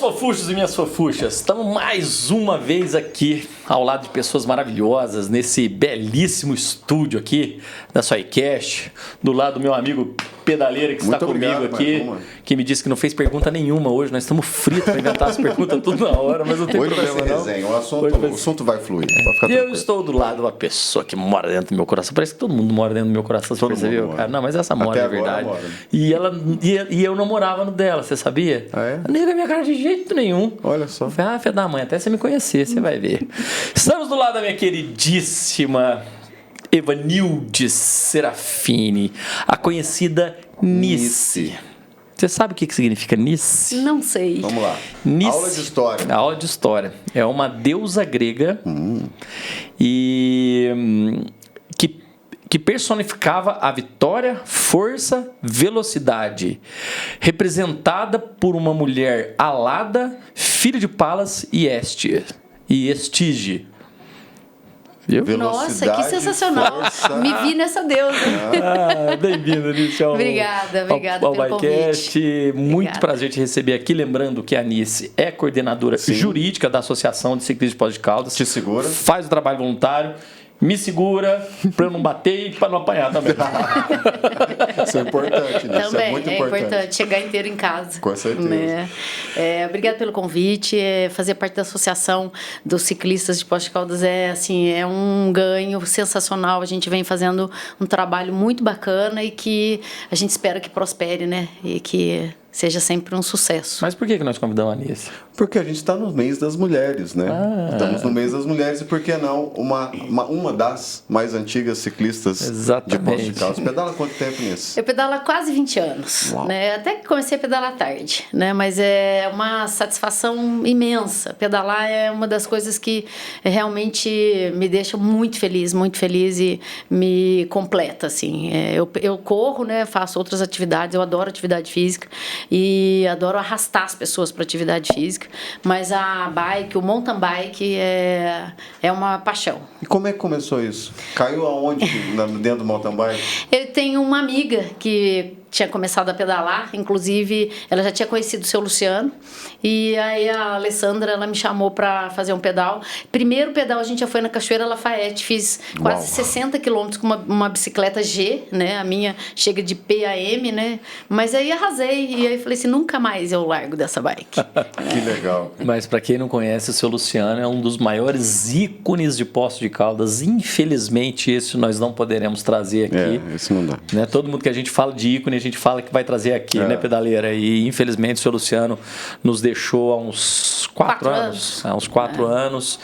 fofuchos e minhas fofuchas, estamos mais uma vez aqui ao lado de pessoas maravilhosas nesse belíssimo estúdio aqui da SoyCast, do lado do meu amigo Pedaleira que está comigo aqui, que me disse que não fez pergunta nenhuma hoje. Nós estamos fritos para inventar as perguntas tudo na hora, mas não tem hoje problema vai ser resenha, o assunto vai fluir. E eu estou do lado de uma pessoa que mora dentro do meu coração. Parece que todo mundo mora dentro do meu coração, você percebeu, cara? Não, mas essa mora, é verdade. E eu não morava no dela, você sabia? Ah, é? Nem da minha cara de jeito nenhum. Olha só. Ah, fé da mãe, até você me conhecer, você vai ver. Estamos do lado da minha queridíssima Evanilde Serafini, a conhecida Nice. Você sabe o que significa Nice? Não sei. Vamos lá. Nice, aula de história. Aula de história. É uma deusa grega e que personificava a vitória, força, velocidade, representada por uma mulher alada, filha de Palas e Estige. Viu? Nossa, que sensacional. Força. Me vi nessa deusa. Bem-vindo, Nice. Obrigada ao pelo Bycast. convite. Muito Obrigada. prazer te receber aqui. Lembrando que a Nice é coordenadora jurídica da Associação de Ciclistas de Poços de Caldas. Te segura. Faz o trabalho voluntário. Me segura para eu não bater e para não apanhar também. Isso é importante, né? Isso Também é muito importante. chegar inteiro em casa. Com certeza. Né? Obrigada pelo convite. Fazer parte da Associação dos Ciclistas de Poços de Caldas é um ganho sensacional. A gente vem fazendo um trabalho muito bacana e que a gente espera que prospere, né? E que seja sempre um sucesso. Mas por que nós convidamos a Nice? Porque a gente está no mês das mulheres, né? Estamos no mês das mulheres e por que não uma das mais antigas ciclistas de Poços de Caldas. Pedala há quanto tempo nisso? Eu pedalo há quase 20 anos, né? Até que comecei a pedalar tarde, né? Mas é uma satisfação imensa. Pedalar é uma das coisas que realmente me deixa muito feliz e me completa, assim. Eu corro, né? Faço outras atividades, eu adoro atividade física e adoro arrastar as pessoas para atividade física, mas a bike, o mountain bike é uma paixão. E como é que começou isso? Caiu aonde dentro do mountain bike? Eu tenho uma amiga que tinha começado a pedalar, inclusive ela já tinha conhecido o seu Luciano, e aí a Alessandra, ela me chamou para fazer um pedal. Primeiro pedal a gente já foi na Cachoeira Lafayette, fiz quase 60 quilômetros com uma bicicleta G, né? A minha chega de PAM, né? Mas aí arrasei, e aí falei assim, nunca mais eu largo dessa bike. Que legal. Mas para quem não conhece, o seu Luciano é um dos maiores ícones de Poços de Caldas. Infelizmente, esse nós não poderemos trazer aqui. Isso não dá. Né? Todo mundo que a gente fala de ícone, a gente fala que vai trazer aqui, né, Pedaleira? E infelizmente o seu Luciano nos deixou há uns 4 anos. Há uns 4 anos.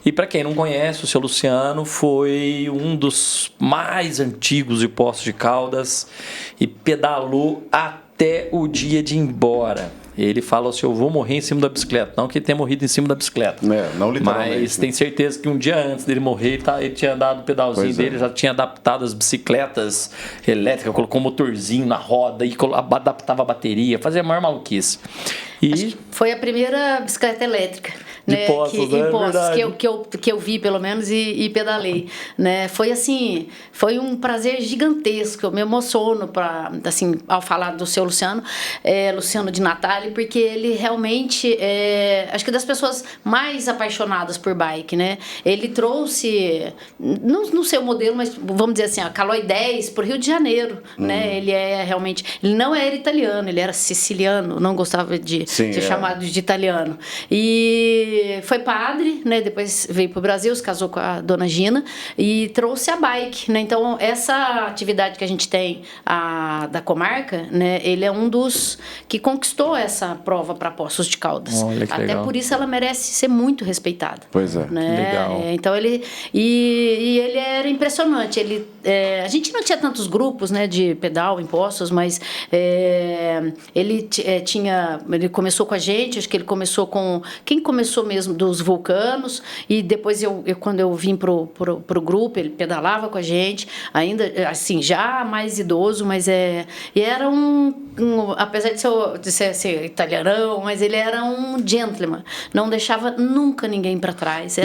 E para quem não conhece, o seu Luciano foi um dos mais antigos de Poços de Caldas e pedalou até o dia de ir embora. Ele falou assim, eu vou morrer em cima da bicicleta. Não que ele tenha morrido em cima da bicicleta. Não literalmente. Mas tem certeza que um dia antes dele morrer, ele tinha dado o pedalzinho dele, já tinha adaptado as bicicletas elétricas, colocou um motorzinho na roda e adaptava a bateria, fazia a maior maluquice. E foi a primeira bicicleta elétrica, de né? Poços, Em Poços, que eu vi pelo menos e pedalei, né? Foi assim, foi um prazer gigantesco. Eu me emociono assim, ao falar do seu Luciano, Luciano de Natale, porque ele realmente acho que das pessoas mais apaixonadas por bike, né? Ele trouxe no seu modelo, mas vamos dizer assim, a Caloi 10 para o Rio de Janeiro, né? Ele ele não era italiano, ele era siciliano, não gostava de ser chamado de italiano. E foi padre, né? Depois veio para o Brasil, se casou com a dona Gina e trouxe a bike, né? Então, essa atividade que a gente tem da comarca, né? Ele é um dos que conquistou essa prova para Poços de Caldas. Olha que até legal. por isso ela merece ser muito respeitada. Pois é. Né? Legal. Então, ele era impressionante. A gente não tinha tantos grupos, né, de pedal em Poços, mas ele começou com a gente, acho que ele começou com... Quem começou mesmo dos vulcanos, e depois quando eu vim pro grupo, ele pedalava com a gente, ainda assim, já mais idoso, mas e era um apesar de ser italianão, mas ele era um gentleman. Não deixava nunca ninguém para trás.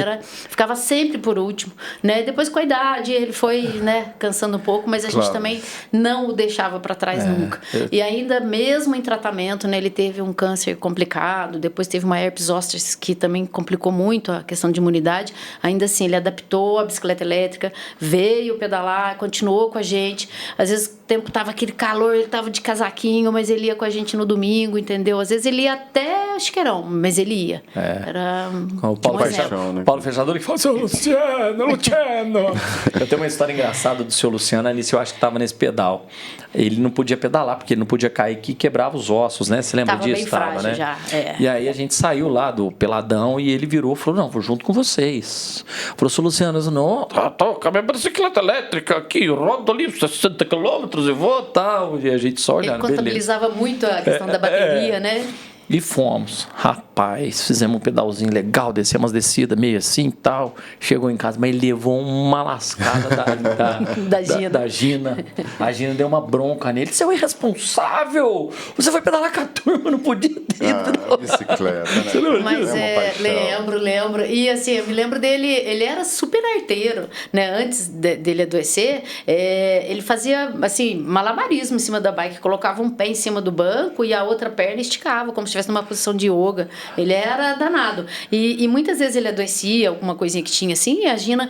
Ficava sempre por último, né? Depois, com a idade, ele foi, né, cansando um pouco, mas a gente também não o deixava para trás nunca. E ainda mesmo em tratamento, né, ele teve um câncer complicado, depois teve uma herpes zoster que também complicou muito a questão de imunidade. Ainda assim, ele adaptou a bicicleta elétrica, veio pedalar, continuou com a gente. Às vezes o tempo tava aquele calor, ele tava de casaquinho, mas ele ia com a gente no domingo, entendeu? Às vezes ele ia até Chiqueirão, mas ele ia. Era o Paulo Fechador que fala, seu Luciano. Eu tenho uma história engraçada do seu Luciano, Anice, eu acho que tava nesse pedal. Ele não podia pedalar, porque ele não podia cair aqui e quebrava os ossos, né? Você lembra tava disso? Bem frágil, né? Já. E aí a gente saiu lá do peladão e ele virou e falou, não, vou junto com vocês. Falou, seu Luciano, não, tô com a minha bicicleta elétrica aqui, rodo ali 60 quilômetros e vou, tal. E a gente só olhando, ele contabilizava muito a questão da bateria, né? E fomos. Rapaz, fizemos um pedalzinho legal, descemos umas descidas meio assim e tal. Chegou em casa, mas ele levou uma lascada da Gina. A Gina deu uma bronca nele. Você é um irresponsável! Você foi pedalar com a turma, não podia ter. Bicicleta, né? Você lembra mas lembro. E assim, eu me lembro dele, ele era super arteiro, né? Antes dele adoecer, ele fazia, assim, malabarismo em cima da bike. Colocava um pé em cima do banco e a outra perna esticava, como se estivesse numa posição de yoga. Ele era danado. E muitas vezes ele adoecia, alguma coisinha que tinha assim, e a Gina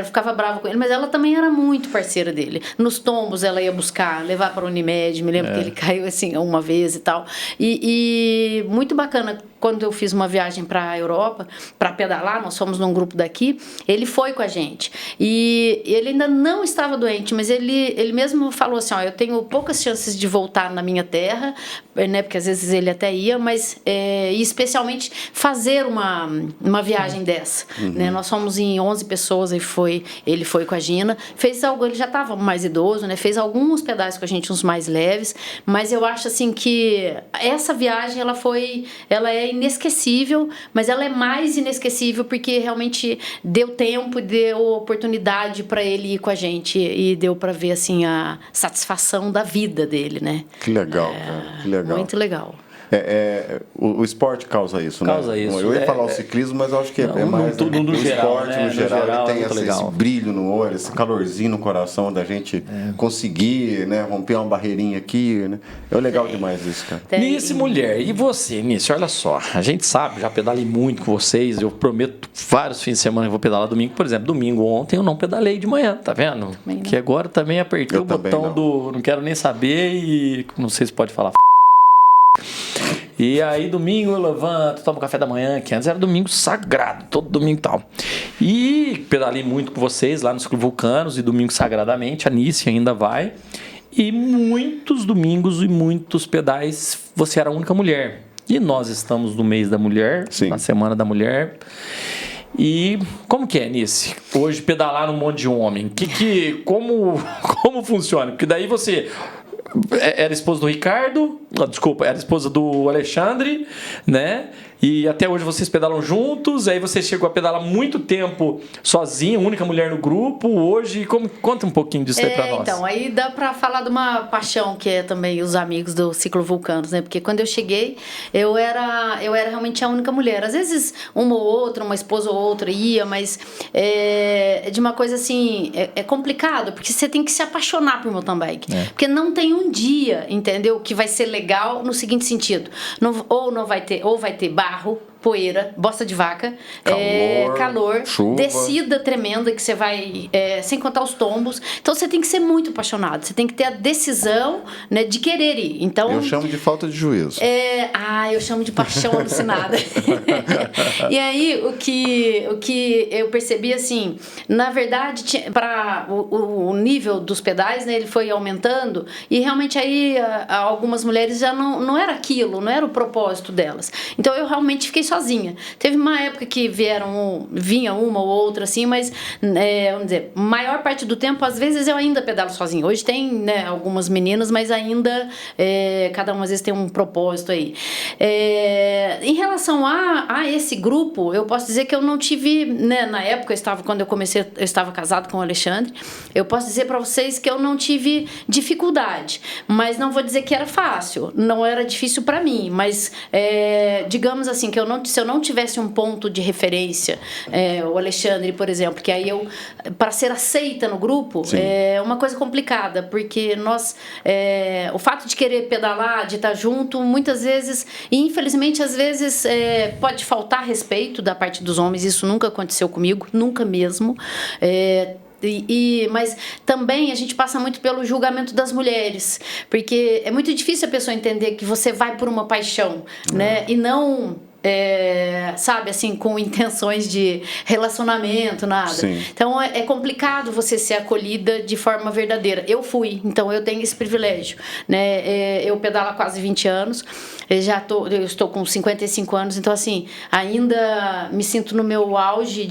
ficava brava com ele, mas ela também era muito parceira dele. Nos tombos ela ia buscar, levar para a Unimed, me lembro que ele caiu assim uma vez e tal. E muito bacana, quando eu fiz uma viagem para a Europa, para pedalar, nós fomos num grupo daqui, ele foi com a gente. E ele ainda não estava doente, mas ele mesmo falou assim, eu tenho poucas chances de voltar na minha terra, né, porque às vezes ele até ia, mas e especialmente fazer uma viagem dessa. Né? Nós fomos em 11 pessoas, ele foi com a Gina, ele já estava mais idoso, né? Fez alguns pedais com a gente, uns mais leves, mas eu acho assim que essa viagem ela é inesquecível, mas ela é mais inesquecível porque realmente deu tempo, deu oportunidade para ele ir com a gente e deu para ver assim a satisfação da vida dele, né? Que legal, cara. Que legal. Muito legal. O esporte causa isso, né? Causa isso. Eu ia falar o ciclismo, mas eu acho que é mais no geral, esporte, né? no geral, ele tem esse brilho no olho, esse calorzinho no coração da gente conseguir, né, romper uma barreirinha aqui, né? É legal demais isso, cara. Nice, mulher, e você, Nice, olha só, a gente sabe, já pedalei muito com vocês, eu prometo vários fins de semana eu vou pedalar domingo, por exemplo, domingo ontem eu não pedalei de manhã, tá vendo? Que agora também apertei o botão do não quero nem saber e não sei se pode falar. E aí domingo eu levanto, tomo café da manhã, que antes era domingo sagrado, todo domingo e tal. E pedalei muito com vocês lá nos Vulcanos e domingo sagradamente, a Nice ainda vai. E muitos domingos e muitos pedais você era a única mulher. E nós estamos no mês da mulher, na Semana da Mulher. E como que é, Nice? Hoje pedalar num monte de homem. Como funciona? Porque daí você... Era esposa do Ricardo, era esposa do Alexandre, né? E até hoje vocês pedalam juntos, aí você chegou a pedalar muito tempo sozinha, única mulher no grupo. Hoje, conta um pouquinho disso aí pra nós. Então, aí dá pra falar de uma paixão que é também os amigos do Ciclo Vulcanos, né? Porque quando eu cheguei, eu era realmente a única mulher. Às vezes, uma ou outra, uma esposa ou outra ia, mas de uma coisa assim, é complicado, porque você tem que se apaixonar por mountain bike. Porque não tem um dia, entendeu, que vai ser legal no seguinte sentido. Ou vai ter barro, poeira, bosta de vaca, calor, chuva, descida tremenda que você vai, sem contar os tombos. Então você tem que ser muito apaixonado, você tem que ter a decisão, né, de querer ir. Então, eu chamo de falta de juízo. Eu chamo de paixão alucinada. E aí o que eu percebi assim, na verdade, para o nível dos pedais, né, ele foi aumentando e realmente aí algumas mulheres já não era aquilo, não era o propósito delas. Então eu realmente fiquei sozinha. Teve uma época que vinha uma ou outra, assim, mas, vamos dizer, maior parte do tempo, às vezes eu ainda pedalo sozinha. Hoje tem, né, algumas meninas, mas ainda cada uma às vezes tem um propósito aí. Em relação a esse grupo, eu posso dizer que eu não tive, né, na época, quando eu comecei, eu estava casado com o Alexandre, eu posso dizer para vocês que eu não tive dificuldade, mas não vou dizer que era fácil, não era difícil para mim, mas digamos assim, que se eu não tivesse um ponto de referência, o Alexandre, por exemplo, que aí para ser aceita no grupo, é uma coisa complicada, porque o fato de querer pedalar, de estar junto, muitas vezes, e infelizmente às vezes pode faltar respeito da parte dos homens, isso nunca aconteceu comigo, nunca mesmo, mas também a gente passa muito pelo julgamento das mulheres, porque é muito difícil a pessoa entender que você vai por uma paixão, né? E não sabe, assim, com intenções de relacionamento, nada. Sim. Então é complicado você ser acolhida de forma verdadeira. Eu fui, então eu tenho esse privilégio, né? Eu pedalo há quase 20 anos, eu estou com 55 anos, então assim, ainda me sinto no meu auge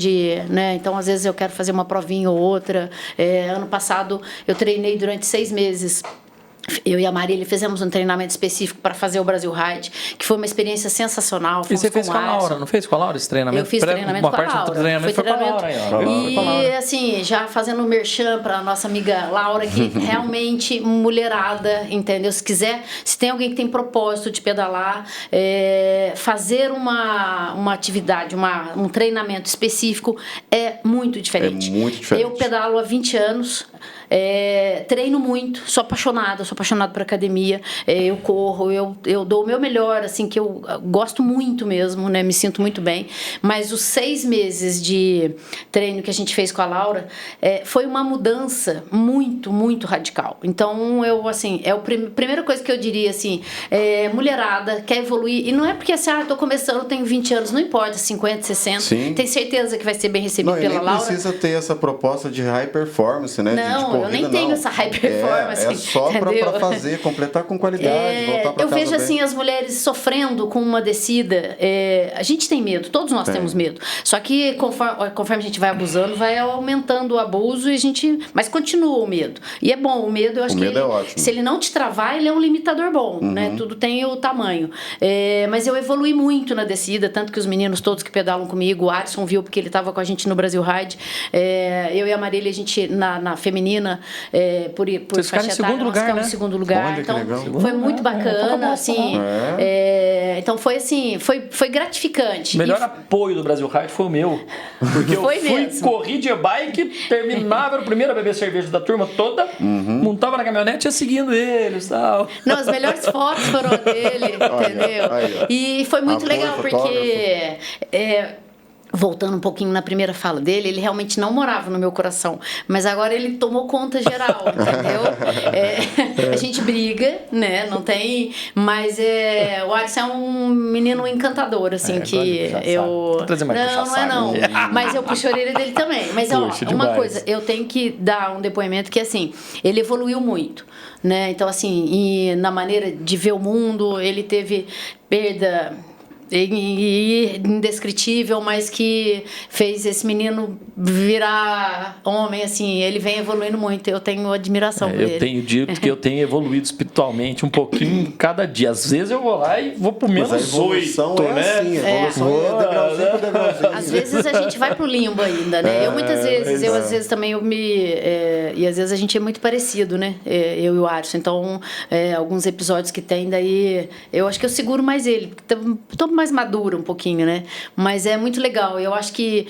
né? Então às vezes eu quero fazer uma provinha ou outra. Ano passado eu treinei durante 6 meses. Eu e a Marília fizemos um treinamento específico para fazer o Brasil Ride, que foi uma experiência sensacional. E você fez com a Laura, não fez com a Laura esse treinamento? Eu fiz treinamento com a Laura. Treinamento foi com a Laura. E assim, já fazendo um merchan para a nossa amiga Laura, que realmente mulherada, entendeu? Se tem alguém que tem propósito de pedalar, fazer uma atividade, um treinamento específico é muito diferente. É muito diferente. Eu pedalo há 20 anos. Treino muito, sou apaixonada por academia, eu corro, eu dou o meu melhor, assim, que eu gosto muito mesmo, né, me sinto muito bem, mas os 6 meses de treino que a gente fez com a Laura foi uma mudança muito, muito radical. Então eu, assim, a primeira coisa que eu diria, assim, mulherada, quer evoluir, e não é porque assim, tô começando, tenho 20 anos, não importa, 50, 60, Sim. Tem certeza que vai ser bem recebido pela Laura. Não precisa ter essa proposta de high performance, né? Não, eu nem tenho essa high performance. É só para fazer, completar com qualidade, voltar para casa. Eu vejo assim as mulheres sofrendo com uma descida. A gente tem medo, todos nós temos medo. Só que conforme a gente vai abusando, vai aumentando o abuso mas continua o medo. E é bom, o medo eu acho que se ele não te travar, ele é um limitador bom, né? Tudo tem o tamanho. Mas eu evolui muito na descida, tanto que os meninos todos que pedalam comigo, o Alisson viu porque ele estava com a gente no Brasil Ride. Eu e a Marília, a gente na feminina, por faixa etária, nós ficamos em segundo lugar. Olha, então foi muito bacana, assim. Então foi assim, foi gratificante. O melhor apoio do Brasil Ride foi o meu. Porque eu corri de bike, terminava, era o primeiro a beber cerveja da turma toda, montava na caminhonete e ia seguindo eles e tal. Não, as melhores fotos foram dele, entendeu? E foi muito legal, porque voltando um pouquinho na primeira fala dele, ele realmente não morava no meu coração, mas agora ele tomou conta geral, entendeu? A gente briga, né? Não tem, mas o Alisson é um menino encantador, assim, que eu... Não. Mas eu puxo a orelha dele também. Mas uma coisa, eu tenho que dar um depoimento que, assim, ele evoluiu muito, né? Então, assim, na maneira de ver o mundo, ele teve perda indescritível, mas que fez esse menino virar homem, assim, ele vem evoluindo muito, eu tenho admiração por ele. Eu tenho dito que eu tenho evoluído espiritualmente um pouquinho cada dia, às vezes eu vou lá e vou pro menos 8, né? Assim, a evolução é degrauzinho por degrauzinho. Às vezes a gente vai pro limbo ainda, né? Eu muitas vezes, às vezes também e às vezes a gente é muito parecido, né? Eu e o Alisson, então alguns episódios que tem, daí eu acho que eu seguro mais ele, tô mais madura um pouquinho, né? Mas é muito legal. Eu acho que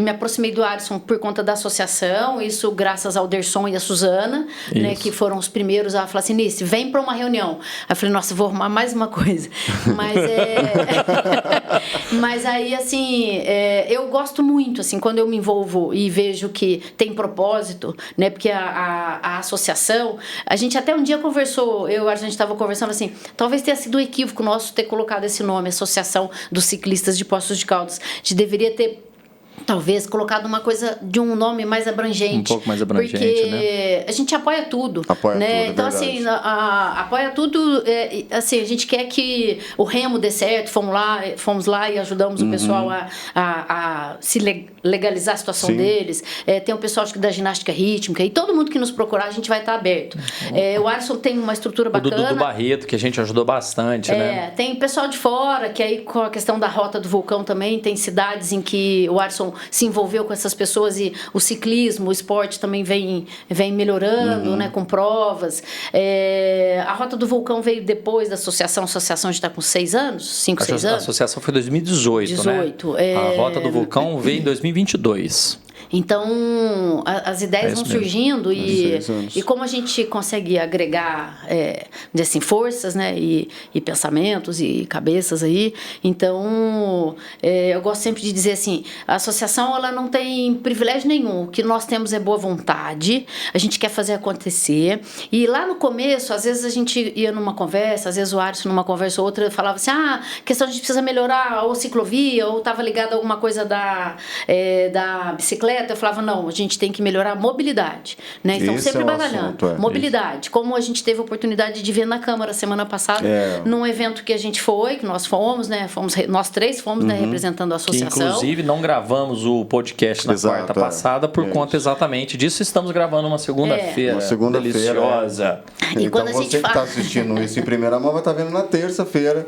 me aproximei do Alisson por conta da associação, isso graças ao Derson e a Suzana, né, que foram os primeiros a falar assim, Nice, vem para uma reunião. Aí eu falei, nossa, vou arrumar mais uma coisa. Mas mas aí, assim, eu gosto muito, assim, quando eu me envolvo e vejo que tem propósito, né? Porque a associação, a gente até um dia conversou, a gente estava conversando assim, talvez tenha sido um equívoco nosso ter colocado esse nome, Associação dos Ciclistas de Poços de Caldas. A gente deveria ter talvez colocado uma coisa de um nome mais abrangente. Um pouco mais abrangente, porque né? a gente apoia tudo. Apoia né? tudo, então, verdade. assim, apoia tudo. Assim, a gente quer que o remo dê certo. Fomos lá e ajudamos o pessoal a se legalizar a situação deles. Tem o pessoal da ginástica rítmica. E todo mundo que nos procurar, a gente vai estar aberto. O Alisson tem uma estrutura bacana. O Dudu Barreto, que a gente ajudou bastante, né? Tem pessoal de fora, que aí com a questão da Rota do Vulcão também, tem cidades em que o Alisson se envolveu com essas pessoas e o ciclismo, o esporte também vem melhorando, né, com provas. A Rota do Vulcão veio depois da associação. A associação já está com 6 anos, 5, 6 anos. A associação foi em 2018, né? A Rota do Vulcão veio em 2022. Então, as ideias vão surgindo e como a gente consegue agregar assim, forças, né, e pensamentos e cabeças aí, então eu gosto sempre de dizer assim, a associação ela não tem privilégio nenhum, o que nós temos é boa vontade, a gente quer fazer acontecer e lá no começo, às vezes a gente ia numa conversa, às vezes o Alisson numa conversa ou outra falava assim, questão a gente precisa melhorar ou ciclovia ou estava ligado a alguma coisa da bicicleta. Eu falava, não, a gente tem que melhorar a mobilidade, né? Então, sempre batalhando. Mobilidade. Como a gente teve a oportunidade de ver na Câmara semana passada, num evento que a gente foi, que nós fomos, né? Nós 3 fomos, né, representando a associação. Que, inclusive, não gravamos o podcast na quarta passada por conta exatamente disso. Estamos gravando uma segunda-feira. Uma segunda-feira. Deliciosa. E então, você que está assistindo isso em primeira mão vai estar vendo na terça-feira.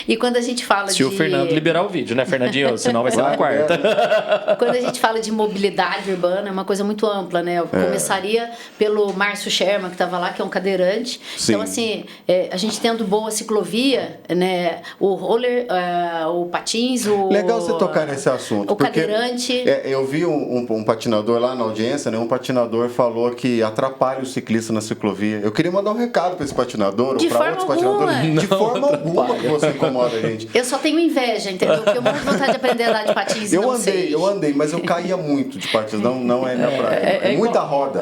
E quando a gente fala Se o Fernando liberar o vídeo, né, Fernandinho? Senão vai ser na quarta. Quando a gente fala de mobilidade urbana, é uma coisa muito ampla, né? Eu começaria pelo Márcio Sherman, que estava lá, que é um cadeirante. Sim. Então, assim, a gente tendo boa ciclovia, né? O roller, o patins, Legal você tocar nesse assunto. O cadeirante. Eu vi um patinador lá na audiência, né? Um patinador falou que atrapalha o ciclista na ciclovia. Eu queria mandar um recado para esse patinador ou para outros patinadores. De forma alguma que você incomoda a gente. Eu só tenho inveja, entendeu? Porque eu tenho vontade de aprender a andar de patins. Eu andei, mas eu caía muito de patins. Não é minha praia. É muita roda.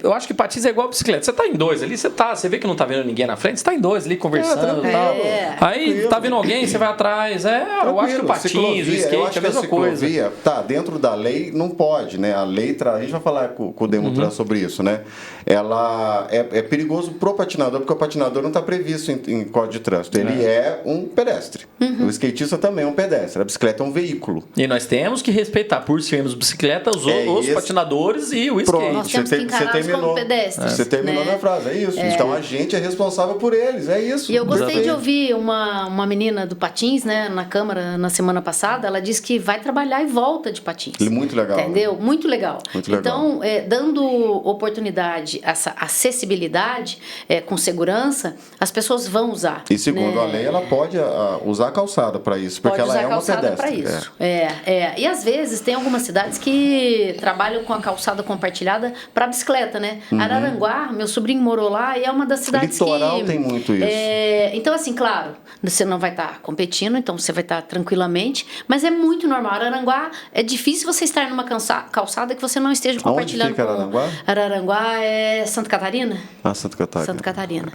Eu acho que patins é igual bicicleta. Você tá em 2 ali, você vê que não tá vendo ninguém na frente, você tá em 2 ali conversando e tal. Aí tá vendo alguém, você vai atrás. Eu acho que o patins, o skate é a mesma coisa. Tá, dentro da lei não pode, né? A lei a gente vai falar com o Demutran sobre isso, né? Ela é perigoso pro patinador, porque o patinador não está previsto em código de trânsito. Ele é um pedestre. O skatista também é um pedestre. A bicicleta é um veículo. E nós temos que respeitar, por sermos bicicletas, os patinadores e o skate. Nós temos que encará-los como pedestres. Você terminou na frase, é isso. Então a gente é responsável por eles, é isso. E eu gostei de ouvir uma menina do patins, né, na Câmara na semana passada. Ela disse que vai trabalhar e volta de patins. Muito legal. Entendeu? Né? Muito legal. Muito legal. Então, dando oportunidade, essa acessibilidade com segurança, as pessoas vão usar. E segundo a lei, ela pode usar a calçada para isso, porque ela é uma pedestre. Para isso. E às vezes tem algumas cidades que trabalham com a calçada compartilhada para bicicleta, né? Araranguá, meu sobrinho morou lá e é uma das cidades Litoral tem muito isso. Então, assim, claro, você não vai estar competindo, então você vai estar tranquilamente, mas é muito normal. Araranguá, é difícil você estar numa calçada que você não esteja compartilhando. Onde fica Araranguá? Araranguá é Santa Catarina. Santa Catarina. Santa Catarina.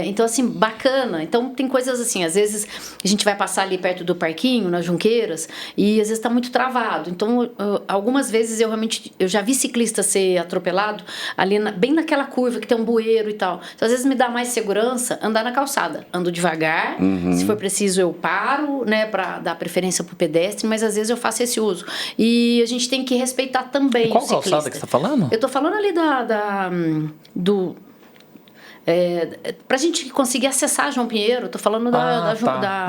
Então, assim, bacana. Então, tem coisas assim, às vezes a gente vai passar ali perto do parquinho, nas Junqueiras, e às vezes está muito travado. Então, algumas vezes eu já vi ciclista ser atropelado ali bem naquela curva que tem um bueiro e tal. Então, às vezes me dá mais segurança andar na calçada. Ando devagar, se for preciso eu paro, né, para dar preferência pro pedestre, mas às vezes eu faço esse uso. E a gente tem que respeitar também Qual o ciclista. Calçada que você tá falando? Eu tô falando ali pra gente conseguir acessar João Pinheiro, tô falando da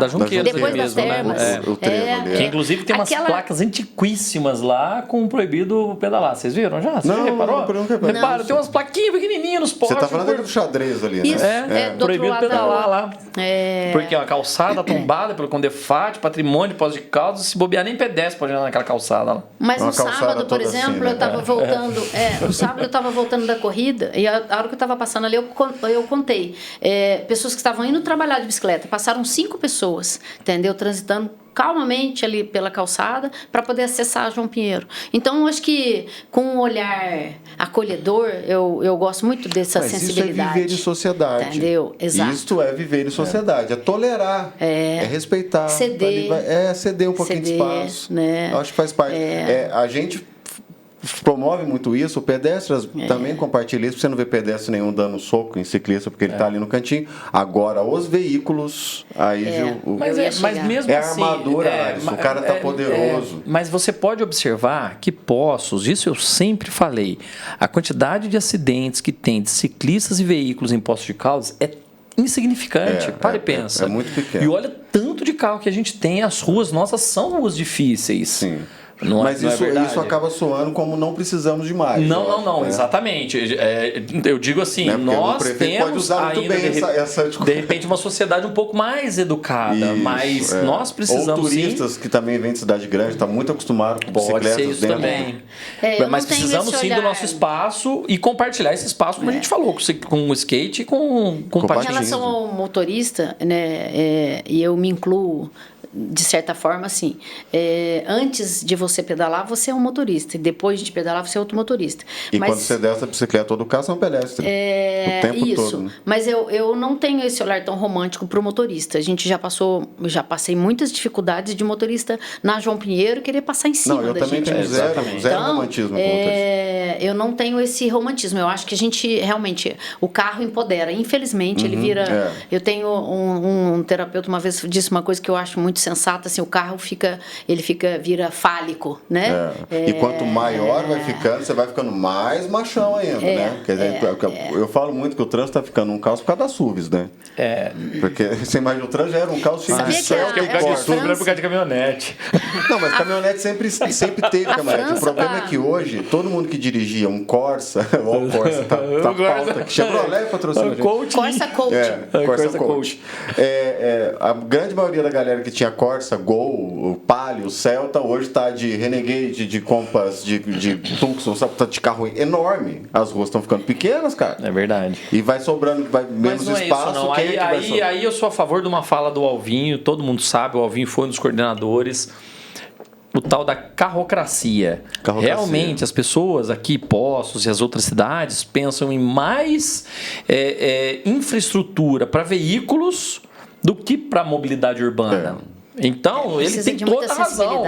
Junqueira, depois das mesmo, termas. Né? O trevo ali. Que inclusive tem umas placas antiquíssimas lá com proibido pedalar. Vocês viram já? Você já reparou? Repara, tem umas plaquinhas pequenininhas nos postes. Você tá falando do xadrez ali, né? Isso, do proibido outro lado pedalar lá. Porque é uma calçada tombada pelo Condefat, patrimônio de Poços de Caldas, se bobear nem pedestre pode andar naquela calçada lá. Mas no sábado, por exemplo, assim, né? eu tava voltando. No sábado eu tava voltando da corrida e a hora que eu tava passando ali, eu eu contei. Pessoas que estavam indo trabalhar de bicicleta, passaram 5 pessoas, entendeu? Transitando calmamente ali pela calçada para poder acessar João Pinheiro. Então, acho que com um olhar acolhedor, eu gosto muito dessa sensibilidade. Isso é viver em sociedade. Entendeu? Exato. Isto é viver em sociedade, é tolerar, é respeitar. Ceder. Ceder um pouquinho de espaço. Né? Eu acho que faz parte. A gente promove muito isso, o pedestre também compartilha isso, você não vê pedestre nenhum dando soco em ciclista, porque ele está ali no cantinho. Agora, os veículos, aí mas mesmo assim... armadura, o cara está poderoso. Mas você pode observar que Poços, isso eu sempre falei, a quantidade de acidentes que tem de ciclistas e veículos em Poços de Caldas é insignificante, para e pensa. É muito pequeno. E olha tanto de carro que a gente tem, as ruas nossas são ruas difíceis. Sim. Mas isso acaba soando como não precisamos de mais. Não, exatamente. Eu digo assim, nós temos pode usar muito ainda, bem de repente, uma sociedade um pouco mais educada, mas nós precisamos... Ou turistas que também vêm de cidade grande, estão muito acostumados com bicicletas ser isso dentro. Também. Mas precisamos sim do nosso espaço e compartilhar esse espaço, como a gente falou, com o skate e com patins. Em relação ao motorista, né, e eu me incluo de certa forma, assim, antes de você pedalar, você é um motorista, e depois de pedalar, você é outro motorista. E quando você desce a bicicleta, todo carro é um pedestre. O tempo todo. Né? Mas eu não tenho esse olhar tão romântico para o motorista. A gente já passei muitas dificuldades de motorista na João Pinheiro querer passar em cima da gente. Eu também tenho zero romantismo com motorista. Eu não tenho esse romantismo. Eu acho que a gente, realmente, o carro empodera. Infelizmente, ele vira... Eu tenho um terapeuta uma vez disse uma coisa que eu acho muito sensata, assim, o carro vira fálico, né? E quanto maior vai ficando, você vai ficando mais machão ainda, né? Quer dizer, eu falo muito que o trânsito está ficando um caos por causa das SUVs, né? Porque você imagina, o trânsito já era um caos cheio de céu. Porque o caso de SUV era por causa de caminhonete. Não, mas caminhonete sempre teve caminhonete. O problema é que hoje, todo mundo que dirigia um Corsa, ou o Corsa tá pauta, que Chevrolet patrocina a gente. Corsa Coach. Corsa Coach. A grande maioria da galera que tinha Corsa, Gol, o Palio, o Celta, hoje está de Renegade, de Compass, de Tucson, tá de carro enorme. As ruas estão ficando pequenas, cara. É verdade. E vai sobrando, vai menos espaço. Aí eu sou a favor de uma fala do Alvinho, todo mundo sabe, o Alvinho foi um dos coordenadores. O tal da carrocracia. Realmente, as pessoas aqui, Poços e as outras cidades, pensam em mais infraestrutura para veículos do que para mobilidade urbana. Então, ele tem toda a razão.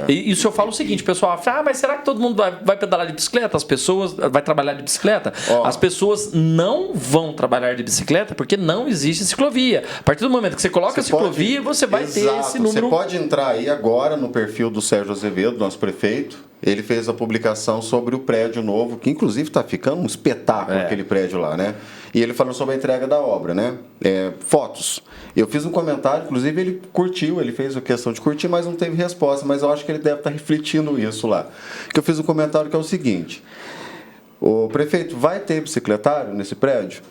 E isso eu falo o seguinte, pessoal, mas será que todo mundo vai pedalar de bicicleta? As pessoas vai trabalhar de bicicleta? As pessoas não vão trabalhar de bicicleta porque não existe ciclovia. A partir do momento que você coloca a ciclovia, você vai ter esse número... Você pode entrar aí agora no perfil do Sérgio Azevedo, nosso prefeito. Ele fez a publicação sobre o prédio novo, que inclusive está ficando um espetáculo aquele prédio lá, né? E ele falou sobre a entrega da obra, né? Fotos. Eu fiz um comentário, inclusive ele curtiu, ele fez a questão de curtir, mas não teve resposta, mas eu acho que ele deve estar refletindo isso lá. Que eu fiz um comentário que é o seguinte: o prefeito vai ter bicicletário nesse prédio?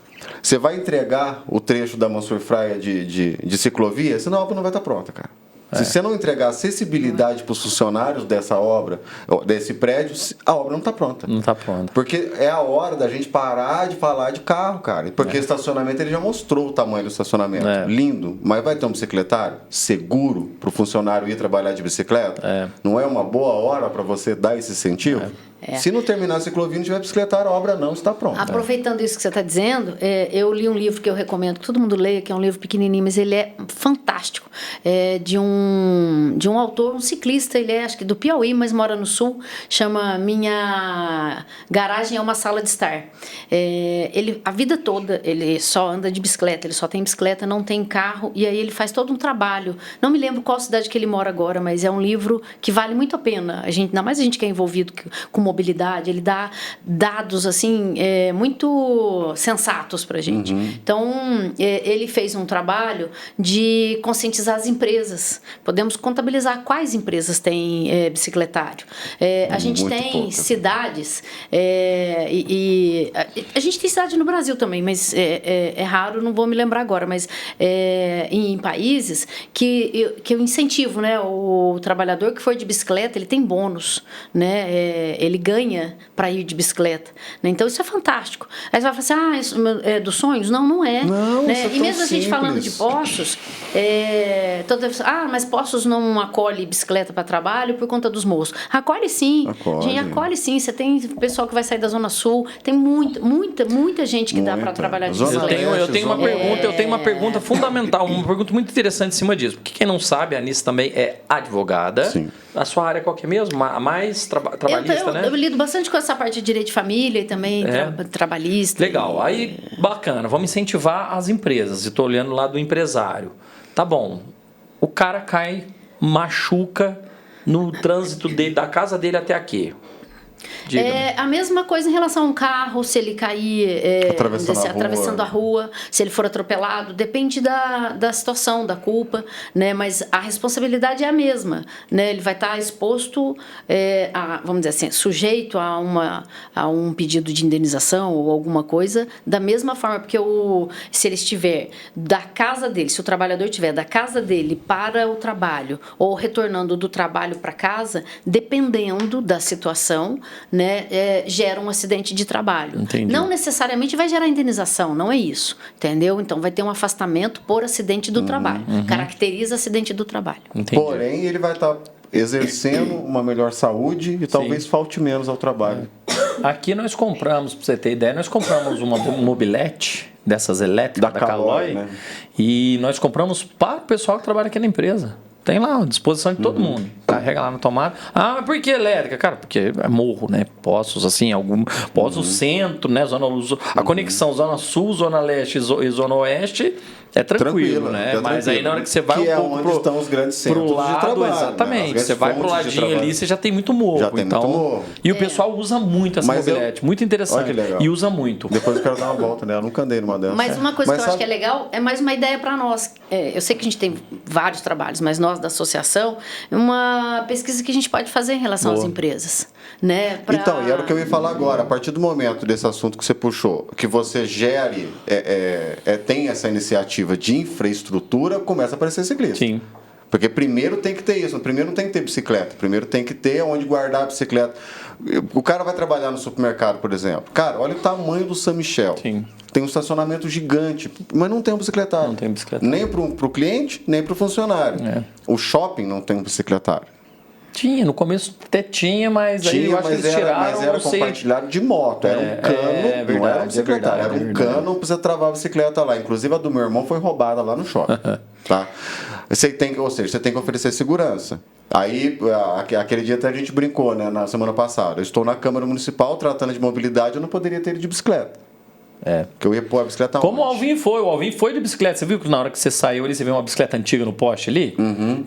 Você vai entregar o trecho da Mansur Fraia de ciclovia? Senão a obra não vai estar pronta, cara. Se você não entregar acessibilidade para os funcionários dessa obra, desse prédio, a obra não está pronta. Não está pronta. Porque é a hora da gente parar de falar de carro, cara. Porque estacionamento, ele já mostrou o tamanho do estacionamento. Lindo. Mas vai ter um bicicletário seguro para o funcionário ir trabalhar de bicicleta? Não é uma boa hora para você dar esse incentivo? Se não terminar a ciclovia e não tiver bicicletário, a obra não está pronta. Aproveitando isso que você está dizendo, eu li um livro que eu recomendo que todo mundo leia, que é um livro pequenininho, mas ele é fantástico. De um autor, um ciclista, ele acho que do Piauí, mas mora no Sul, chama Minha Garagem é uma Sala de Estar. A vida toda ele só anda de bicicleta, ele só tem bicicleta, não tem carro, e aí ele faz todo um trabalho. Não me lembro qual cidade que ele mora agora, mas é um livro que vale muito a pena. Ainda mais a gente que é envolvido com mobilidade, ele dá dados assim muito sensatos para a gente. Então, ele fez um trabalho de conscientizar as empresas. Podemos contabilizar quais empresas têm bicicletário. A gente muito tem pouca. Cidades, a gente tem cidade no Brasil também, mas é raro, não vou me lembrar agora, mas em países que eu incentivo, né, o trabalhador que for de bicicleta, ele tem bônus, né, ele ele ganha para ir de bicicleta. Né? Então, isso é fantástico. Aí você vai falar assim, isso é dos sonhos? Não, não é. Não, né? isso é E tão mesmo a gente simples. falando de Poços, mas Poços não acolhe bicicleta para trabalho por conta dos moços. Acolhe sim. Gente, acolhe sim. Você tem pessoal que vai sair da Zona Sul, tem muita gente que dá para trabalhar de bicicleta. Eu tenho uma pergunta fundamental, uma pergunta muito interessante em cima disso. Porque quem não sabe, a Anice também é advogada. Sim. A sua área qual que é mesmo? A mais trabalhista, né? Eu lido bastante com essa parte de direito de família e também trabalhista. Legal. Aí, bacana. Vamos incentivar as empresas. E estou olhando lá do empresário. Tá bom. O cara machuca no trânsito dele, da casa dele até aqui. A mesma coisa em relação a um carro, se ele cair atravessando a rua, se ele for atropelado, depende da situação, da culpa, né? Mas a responsabilidade é a mesma, né? Ele vai estar exposto, vamos dizer assim, sujeito a um pedido de indenização ou alguma coisa, da mesma forma, porque se ele estiver da casa dele, se o trabalhador estiver da casa dele para o trabalho ou retornando do trabalho para casa, dependendo da situação, né, gera um acidente de trabalho. Entendi. Não necessariamente vai gerar indenização, não é isso, entendeu? Então vai ter um afastamento por acidente do trabalho. Caracteriza acidente do trabalho. Entendi. Porém, ele vai estar exercendo uma melhor saúde e talvez falte menos ao trabalho. Aqui nós compramos, para você ter ideia, nós compramos uma mobilete dessas elétricas da Caloi, né? E nós compramos para o pessoal que trabalha aqui na empresa. Tem lá, à disposição de todo mundo. Carrega lá na tomada. Mas por que elétrica? Cara, porque é morro, né? Poços, assim, Poços centro, né? A conexão Zona Sul, Zona Leste e Zona Oeste é tranquilo, né? Mas tranquilo. Aí na hora que você vai onde estão os grandes centros lado, de trabalho. Exatamente. Né? Você vai pro ladinho ali, você já tem muito morro. Muito morro. E o pessoal usa muito essa mobilete. Muito interessante. Olha que legal. E usa muito. Depois eu quero dar uma volta, né? Eu nunca andei numa dessas. Mas uma coisa que eu acho que é legal, é mais uma ideia para nós. Eu sei que a gente tem vários trabalhos, mas nós da associação, uma pesquisa que a gente pode fazer em relação às empresas. Né? Então, e era o que eu ia falar agora. A partir do momento desse assunto que você puxou, que você gere, tem essa iniciativa de infraestrutura, começa a aparecer ciclista. Sim. Porque primeiro tem que ter isso. Primeiro não tem que ter bicicleta. Primeiro tem que ter onde guardar a bicicleta. O cara vai trabalhar no supermercado, por exemplo. Cara, olha o tamanho do São Michel. Sim. Tem um estacionamento gigante, mas não tem um bicicletário. Não tem bicicletário. Nem para o cliente, nem para o funcionário. O shopping não tem um bicicletário. Tinha, no começo até tinha, mas aí eu acho que eles tiraram. Mas era compartilhado de moto, era um cano, não era um bicicletário, era um cano para você travar a bicicleta lá. Inclusive a do meu irmão foi roubada lá no shopping. Tá? Você tem que oferecer segurança. Aí, aquele dia até a gente brincou, né, na semana passada. Eu estou na Câmara Municipal tratando de mobilidade, eu não poderia ter ido de bicicleta. Porque eu ia pôr a bicicleta Como o Alvin foi de bicicleta. Você viu que na hora que você saiu ali, você viu uma bicicleta antiga no poste ali?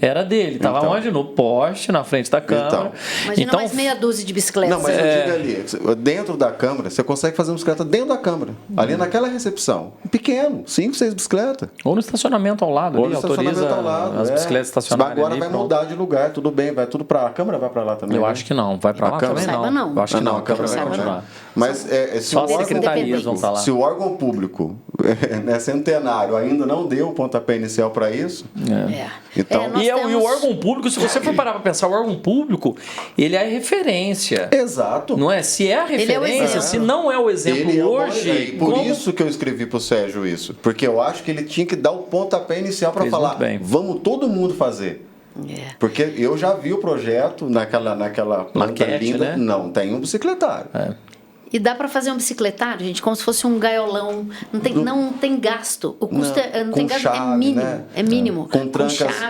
Era dele. Tava onde? No poste, na frente da Câmara. Imagina mais meia dúzia de bicicletas. Não, mas eu digo ali, dentro da Câmara, você consegue fazer uma bicicleta dentro da Câmara. Ali naquela recepção. Pequeno, 5, 6 bicicletas. Ou no estacionamento ao lado. Ou ali, no estacionamento ao lado. as bicicletas estacionárias. Agora ali, vai mudar de lugar, tudo bem. Vai tudo pra... A Câmara vai pra lá também. Eu acho que não. Vai pra lá também não. Eu acho que não. A Câmara vai continuar. Mas só as secretarias vão estar lá. Se o órgão público centenário ainda não deu o pontapé inicial para isso. Então, o órgão público, se você for parar para pensar, o órgão público, ele é a referência. Exato. Não é? Se é a referência, se não é o exemplo hoje... Por isso que eu escrevi pro Sérgio isso. Porque eu acho que ele tinha que dar o pontapé inicial para falar, vamos todo mundo fazer. Porque eu já vi o projeto naquela planta maquete, linda. Né? Não tem um bicicletário. E dá para fazer um bicicletário, gente, como se fosse um gaiolão. Não tem gasto. O custo não tem gasto, chave, é mínimo. Né? É mínimo.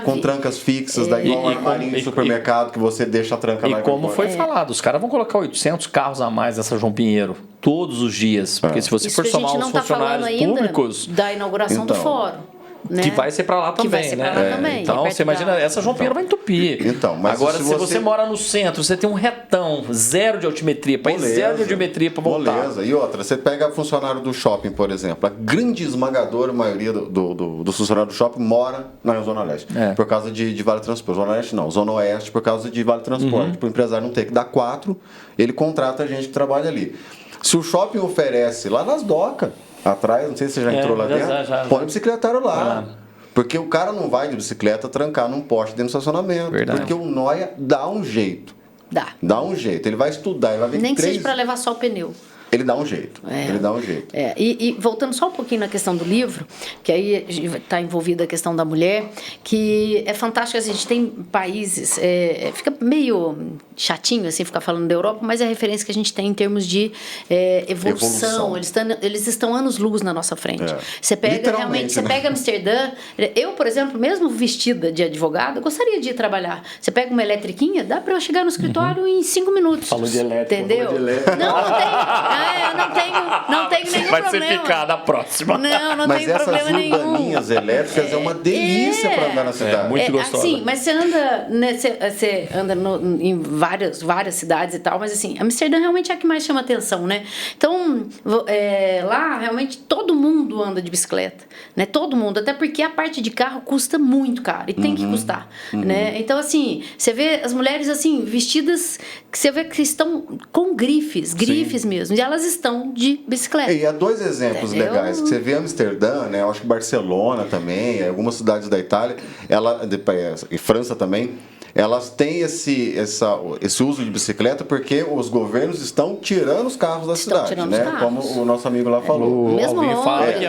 Com trancas fixas, igual o armarinho de supermercado que você deixa a tranca lá. E como foi falado, os caras vão colocar 800 carros a mais nessa João Pinheiro todos os dias. Porque se você for somar os funcionários públicos... da inauguração do fórum. Né? Que vai ser para lá também, né? Então, você imagina, essa João Pinheiro vai entupir. Mas agora, se você mora no centro, você tem um retão, zero de altimetria, zero de altimetria para voltar. Beleza. E outra, você pega funcionário do shopping, por exemplo, a grande esmagadora maioria do funcionário do shopping mora na Zona Leste, por causa de Vale Transporte. Zona Leste não, Zona Oeste por causa de Vale Transporte. Para o empresário não ter que dar 4, ele contrata a gente que trabalha ali. Se o shopping oferece lá nas docas, atrás, não sei se você já entrou lá dentro, põe o bicicletário lá. Porque o cara não vai de bicicleta trancar num poste dentro do estacionamento. Porque o Noia dá um jeito. Dá um jeito. Ele vai estudar, ele vai ver Nem que que seja para levar só o pneu. Ele dá um jeito. Ele dá um jeito. E voltando só um pouquinho na questão do livro, que aí está envolvida a questão da mulher, que é fantástico, a gente tem países, fica meio chatinho assim ficar falando da Europa, mas é a referência que a gente tem em termos de evolução. Eles estão anos-luz na nossa frente. Você pega realmente, você pega Amsterdã. Eu, por exemplo, mesmo vestida de advogado, gostaria de ir trabalhar. Você pega uma eletriquinha, dá para eu chegar no escritório em 5 minutos. Falou de elétrico. Entendeu? Não tenho nenhum vai problema. Vai ser picada a próxima. Não mas tenho problema nenhum. Mas essas urbaninhas elétricas é uma delícia para andar na cidade. Muito gostosa. Assim, mas você anda, né, você anda em várias cidades e tal, mas assim, Amsterdã realmente é a que mais chama atenção, né? Então, lá realmente todo mundo anda de bicicleta, né? Todo mundo, até porque a parte de carro custa muito caro e tem que custar, né? Então, assim, você vê as mulheres assim, vestidas, que você vê que estão com grifes mesmo, e elas estão de bicicleta. E há 2 exemplos legais, que você vê Amsterdã, né? Eu acho que Barcelona também, algumas cidades da Itália, e França também, elas têm esse uso de bicicleta porque os governos estão tirando os carros da cidade, né? Como o nosso amigo lá falou. Mesmo Alvin fala que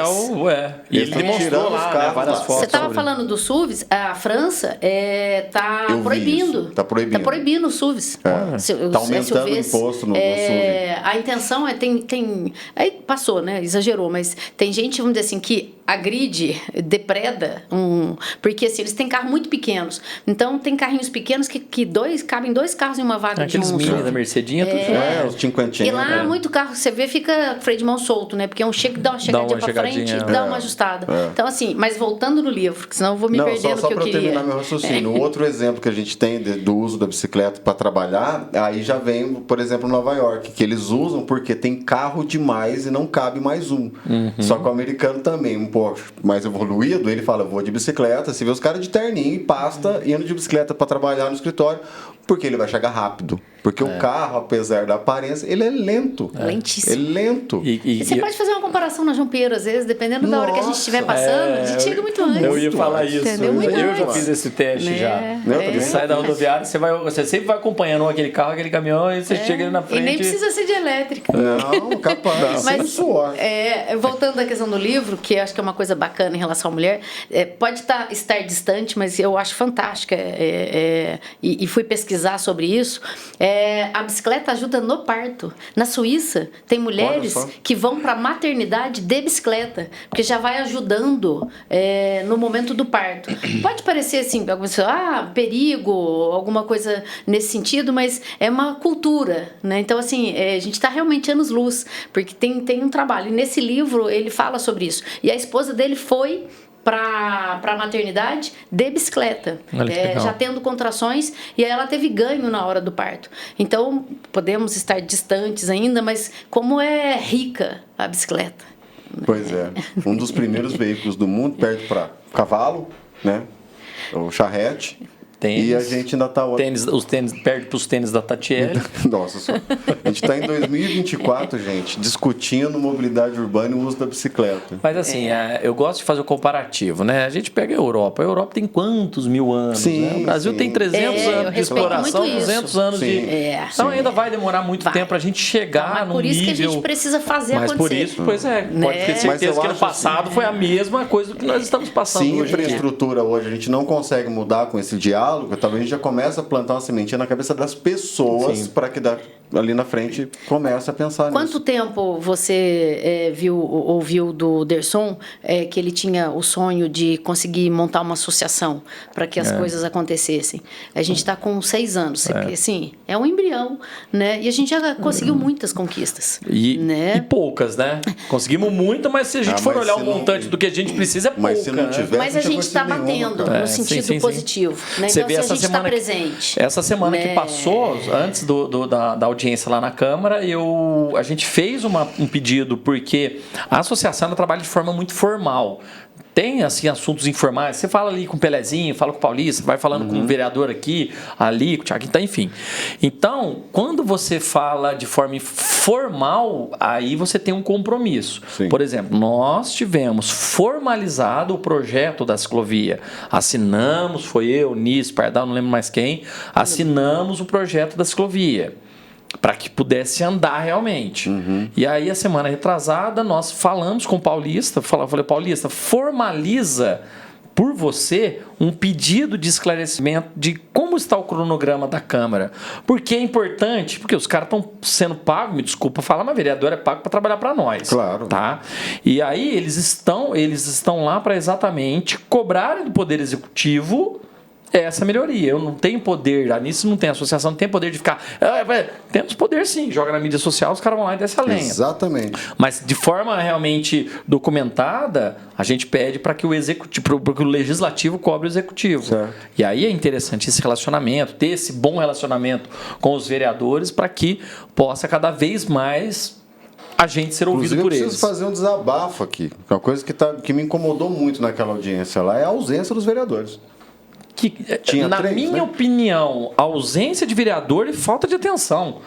e ele demonstrou lá, né, várias fotos. Você estava falando dos SUVs, a França está proibindo. Está proibindo. Está proibindo os SUVs. Está aumentando o imposto no SUV. A intenção tem aí passou, né? Exagerou, mas tem gente, vamos dizer assim, que agride, depreda, porque assim, eles têm carros muito pequenos. Então tem carrinhos pequenos que cabem 2 carros em uma vaga de aqueles mini da Mercedinha, tudo os cinquentinhos. E lá muito carro, você vê, fica freio de mão solto, né? Porque dá uma chegadinha pra frente e dá uma ajustada. Então assim, mas voltando no livro, que senão eu vou me perder no que eu queria. Só para terminar meu raciocínio. O outro exemplo que a gente tem do uso da bicicleta para trabalhar, aí já vem, por exemplo, Nova York, que eles usam porque tem carro demais e não cabe mais um. Só que o americano também, um pouco mais evoluído, ele fala, vou de bicicleta, você vê os caras de terninho e pasta indo de bicicleta para trabalhar no escritório, porque ele vai chegar rápido. Porque o carro, apesar da aparência, ele é lento. Lentíssimo. Ele é lento. E você pode fazer uma comparação na João Pedro, às vezes, dependendo da hora que a gente estiver passando, a gente chega muito antes. Eu ia falar isso. Eu já fiz esse teste já. Você sai da rodoviária, você sempre vai acompanhando aquele carro, aquele caminhão, e você chega ali na frente. E nem precisa ser de elétrica. Não, capaz. Mas, suor. voltando à questão do livro, que eu acho que é uma coisa bacana em relação à mulher, pode estar distante, mas eu acho fantástica, e fui pesquisar sobre isso. A bicicleta ajuda no parto. Na Suíça, tem mulheres que vão para a maternidade de bicicleta, porque já vai ajudando no momento do parto. Pode parecer assim, perigo, alguma coisa nesse sentido, mas é uma cultura, né? Então, assim, a gente está realmente anos-luz, porque tem um trabalho. E nesse livro, ele fala sobre isso. E a esposa dele foi para a maternidade de bicicleta, já tendo contrações, e aí ela teve ganho na hora do parto. Então, podemos estar distantes ainda, mas como é rica a bicicleta. Pois é. Um dos primeiros veículos do mundo, perto para cavalo, né? O charrete. Tênis, e a gente ainda está... Os tênis perde para os tênis da Tatiele. Nossa só. A gente está em 2024, gente, discutindo mobilidade urbana e o uso da bicicleta. Mas assim, eu gosto de fazer o comparativo, né? A gente pega a Europa. A Europa tem quantos mil anos? Né? O Brasil tem 300 anos de exploração, 200 anos de... Então ainda vai demorar muito tempo para a gente chegar num nível... Por isso que a gente precisa fazer acontecer. Mas por isso, pois pode ter certeza que no passado foi a mesma coisa que nós estamos passando hoje. Sim, a infraestrutura hoje a gente não consegue mudar com esse diálogo, talvez a gente já comece a plantar uma sementinha na cabeça das pessoas para que ali na frente comece a pensar nisso. Quanto tempo você ouviu do Derson que ele tinha o sonho de conseguir montar uma associação para que as coisas acontecessem? A gente está com 6 anos, assim, é um embrião, né? E a gente já conseguiu muitas conquistas. Né? E poucas, né? Conseguimos muito, mas se a gente for olhar o montante do que a gente precisa, é pouco. Mas se não tiver, mas a gente está batendo no sentido positivo. Né? Você então, vê a gente está presente. Essa semana que passou, antes da audiência lá na Câmara, a gente fez um pedido, porque a associação trabalha de forma muito formal. tem, assim, assuntos informais. Você fala ali com o Pelezinho, fala com o Paulista, vai falando com o vereador aqui, ali, com o Thiago, então, enfim. Então, quando você fala de forma formal, aí você tem um compromisso. Sim. Por exemplo, nós tivemos formalizado o projeto da ciclovia. Assinamos, foi eu, Nis, Pardal, não lembro mais quem, assinamos o projeto da ciclovia, para que pudesse andar realmente. E aí, a semana retrasada, nós falamos com o Paulista, falei, Paulista, formaliza por você um pedido de esclarecimento de como está o cronograma da Câmara. Porque é importante, porque os caras estão sendo pagos, me desculpa falar, mas vereador é pago para trabalhar para nós. Claro. Tá? E aí, eles estão lá para exatamente cobrarem do Poder Executivo essa melhoria. Eu não tenho poder, a Anice não tem, a associação não tem poder de ficar. Temos poder sim, joga na mídia social, os caras vão lá e desce a lenha. Exatamente. Mas de forma realmente documentada, a gente pede para que o executivo, para que o legislativo cobre o executivo. Certo. E aí é interessante esse relacionamento, ter esse bom relacionamento com os vereadores para que possa cada vez mais a gente ser ouvido Inclusive, por eu eles. preciso fazer um desabafo aqui. Uma coisa que me incomodou muito naquela audiência lá é a ausência dos vereadores. Que, Tinha na 3, minha né? opinião, ausência de vereador e falta de atenção.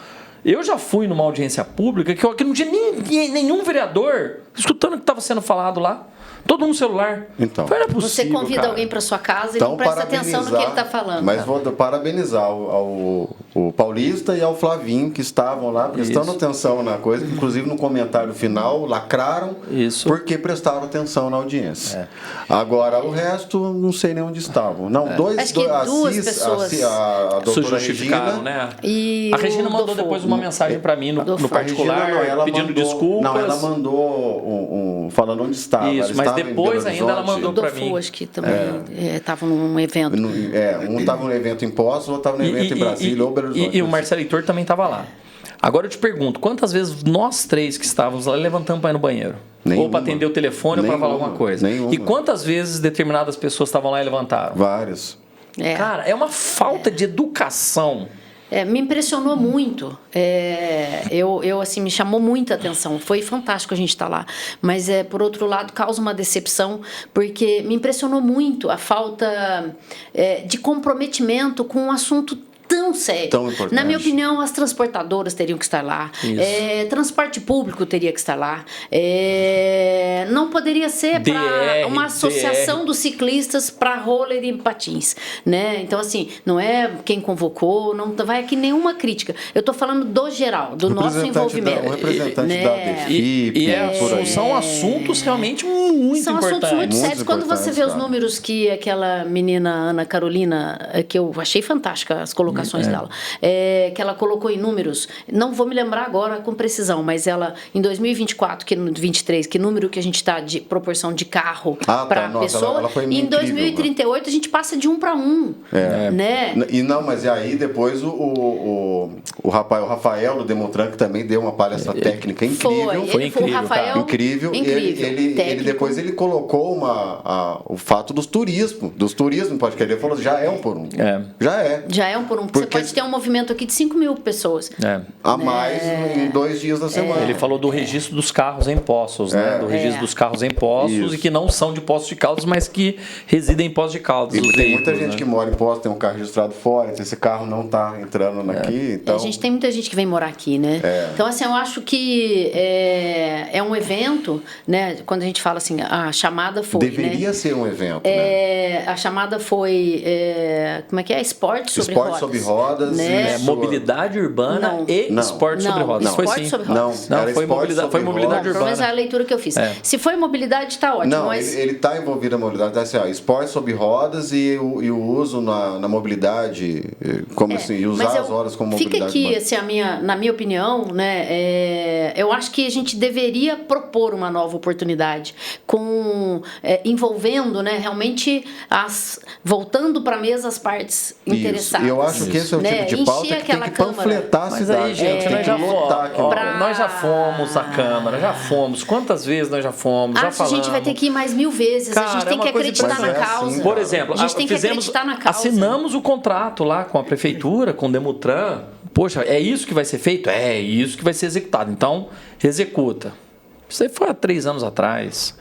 Eu já fui numa audiência pública que não tinha nenhum vereador escutando o que estava sendo falado lá. Todo mundo no celular. Então. Você Não era possível, convida cara. alguém para sua casa e Então, não presta atenção no que ele está falando. Mas vou parabenizar o Paulista e ao Flavinho, que estavam lá prestando Isso. atenção na coisa, inclusive no comentário final, lacraram, Isso. porque prestaram atenção na audiência. Agora, o resto, não sei nem onde estavam. Não, Acho que duas pessoas a Se doutora justificaram, Regina, né? E A Regina o mandou Dofo. depois uma mensagem para mim no Dofo. particular, Regina, não, ela pedindo mandou, desculpas. Não, ela mandou falando onde estava. Isso, Ela mas estava em depois Belo ainda ela Horizonte. mandou O pra Dofo, mim. acho que também estava num evento. Um estava no evento em Poços, o outro estava no evento em Brasília ou Belo Horizonte. E o Marcelo Heitor também estava lá. Agora eu te pergunto, quantas vezes nós três que estávamos lá levantamos para ir no banheiro? Nenhuma. Ou para atender o telefone ou para falar Nenhuma. alguma coisa? Nenhuma. E quantas vezes determinadas pessoas estavam lá e levantaram? Vários. Cara, é uma falta de educação. Me impressionou muito. Eu assim, me chamou muita atenção. Foi fantástico a gente estar lá. Mas, por outro lado, causa uma decepção, porque me impressionou muito a falta de comprometimento com um assunto tão sério. Tão importante. Na minha opinião, as transportadoras teriam que estar lá. Transporte público teria que estar lá. Não poderia ser para uma associação dos ciclistas para roller e patins, né? Então, assim, não é quem convocou, não vai aqui nenhuma crítica. Eu estou falando do geral, do nosso envolvimento. O representante né? da DEFIP, por aí. São assuntos realmente muito São importantes. assuntos muito sérios. Quando importantes, você vê os cara. números que aquela menina Ana Carolina, que eu achei fantástica as colocações dela, que ela colocou em números, não vou me lembrar agora com precisão, mas ela, em 2024, que no 23, que número que a gente está de proporção de carro para pessoa, ela foi e em incrível, 2038 a gente passa de 1 para 1. Né? E não, mas aí depois o Rafael do Demotran, que também deu uma palestra técnica incrível. Foi incrível, o Rafael, Incrível. Ele depois ele colocou o fato dos turismo, pode querer, ele falou, já é um por um. Já é. Já é um por um. Você pode ter um movimento aqui de 5 mil pessoas. A mais em 2 dias da semana. Ele falou do registro dos carros em Poços, né? Do registro dos carros em Poços. Isso. E que não são de Poços de Caldas, mas que residem em Poços de Caldas. E os tem muita veículos, gente né? que mora em Poços, tem um carro registrado fora, então esse carro não está entrando aqui. Então... A gente tem muita gente que vem morar aqui, né? Então, assim, eu acho que é um evento, né? Quando a gente fala assim, a chamada foi, Deveria ser um evento, né? A chamada foi, como é que é? Esporte sobre rodas. Né? Mobilidade urbana e esporte sobre rodas. Esporte Foi sim. sobre rodas. Não, foi mobilidade Pelo menos urbana. é a leitura que eu fiz. Se foi mobilidade, está ótimo. Não, mas... ele está envolvido na mobilidade, tá assim, esporte sobre rodas e o uso na mobilidade, como assim, e usar as horas como mobilidade. Fica aqui, assim, na minha opinião, né, eu acho que a gente deveria propor uma nova oportunidade, envolvendo, né, realmente, voltando para a mesa as partes interessadas. Eu acho que esse é o tipo de pauta que tem que panfletar a Mas cidade. aí, gente, nós já fomos à Câmara, já fomos. Quantas vezes nós já fomos? Já a falamos. gente vai ter que ir mais 1000 vezes. Cara, a gente tem que acreditar na causa. Assim, por exemplo, a gente tem que acreditar na causa. Assinamos o contrato lá com a prefeitura, com o Demutran. Poxa, é isso que vai ser feito? É isso que vai ser executado. Então, executa. Isso aí foi há 3 anos atrás.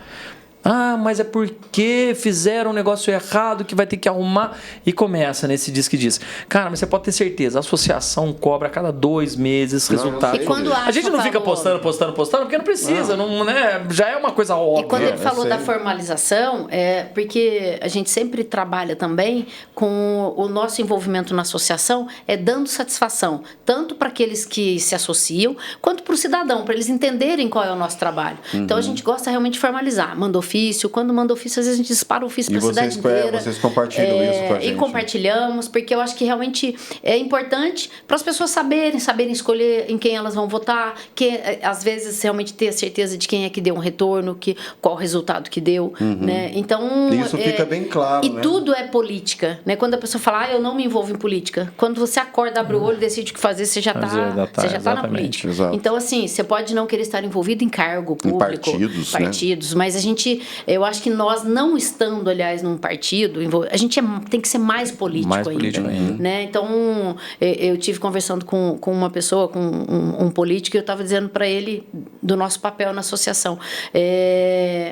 Ah, mas é porque fizeram um negócio errado que vai ter que arrumar. E começa nesse diz que diz. Cara, mas você pode ter certeza, a associação cobra a cada 2 meses resultados. E quando a gente não fica postando, porque não precisa, não, né? Já é uma coisa óbvia. E quando ele falou da formalização, porque a gente sempre trabalha também com o nosso envolvimento na associação, dando satisfação, tanto para aqueles que se associam, quanto para o cidadão, para eles entenderem qual é o nosso trabalho. Então a gente gosta realmente de formalizar. Manda ofício, quando manda ofício, às vezes a gente dispara o ofício para a cidade inteira. Vocês compartilham isso com a gente. E compartilhamos, porque eu acho que realmente é importante para as pessoas saberem escolher em quem elas vão votar, que às vezes realmente ter a certeza de quem é que deu um retorno, qual o resultado que deu, né? Então isso fica bem claro, né? Tudo é política, né? Quando a pessoa fala, eu não me envolvo em política, quando você acorda, abre o olho, decide o que fazer, você já está na política. Exato. Então assim, você pode não querer estar envolvido em cargo público, em partidos, né? Mas eu acho que nós não estando, aliás, num partido, a gente tem que ser mais político ainda. Né? Então, eu tive conversando com uma pessoa, com um político, e eu estava dizendo para ele do nosso papel na associação.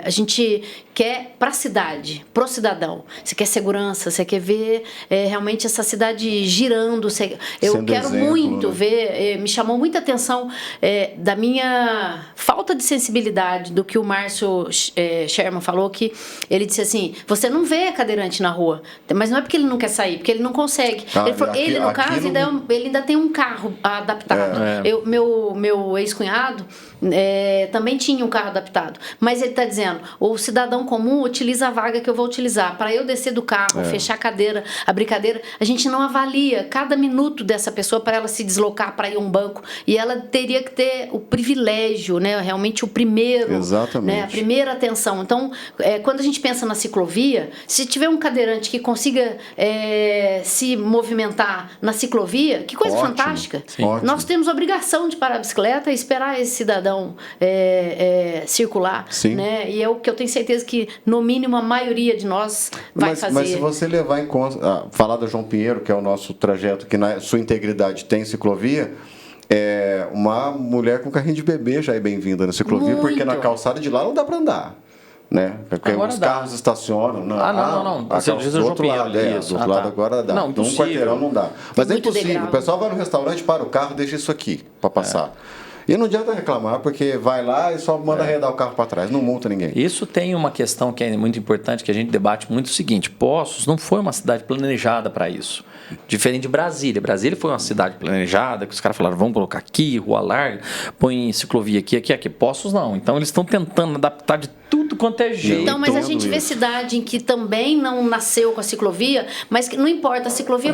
A gente quer para a cidade, para o cidadão. Você quer segurança, você quer ver realmente essa cidade girando. Eu quero muito ver, me chamou muita atenção da minha falta de sensibilidade do que o Márcio Sherman falou, que ele disse assim, você não vê cadeirante na rua, mas não é porque ele não quer sair, porque ele não consegue. Ele no caso, ele ainda tem um carro adaptado. Meu ex-cunhado também tinha um carro adaptado, mas ele está dizendo, o cidadão comum utiliza a vaga que eu vou utilizar. Para eu descer do carro, fechar a cadeira, abrir cadeira, a gente não avalia cada minuto dessa pessoa para ela se deslocar para ir a um banco, e ela teria que ter o privilégio, né, realmente o primeiro, né, a primeira atenção. Então, quando a gente pensa na ciclovia, se tiver um cadeirante que consiga se movimentar na ciclovia, que coisa fantástica. Nós temos obrigação de parar a bicicleta e esperar esse cidadão circular, né? E é o que eu tenho certeza que, no mínimo, a maioria de nós vai fazer. Mas se você levar em conta, falar da João Pinheiro, que é o nosso trajeto, que na sua integridade tem ciclovia, uma mulher com carrinho de bebê já é bem-vinda na ciclovia, porque na calçada de lá não dá para andar. Né? Porque agora os carros estacionam. Não. Você diz o outro lado. Do outro lado agora dá. Não, um quarteirão não dá. Mas é impossível. O pessoal vai no restaurante, para o carro, deixa isso aqui para passar. E não adianta reclamar, porque vai lá e só manda arredar o carro para trás, não multa ninguém. Isso tem uma questão que é muito importante, que a gente debate muito, o seguinte: Poços não foi uma cidade planejada para isso. Diferente de Brasília. Brasília foi uma cidade planejada, que os caras falaram, vamos colocar aqui, rua larga, põe ciclovia aqui. Poços não. Então eles estão tentando adaptar de tudo quanto é jeito. Então, mas a gente vê cidade em que também não nasceu com a ciclovia, mas que não importa, a ciclovia,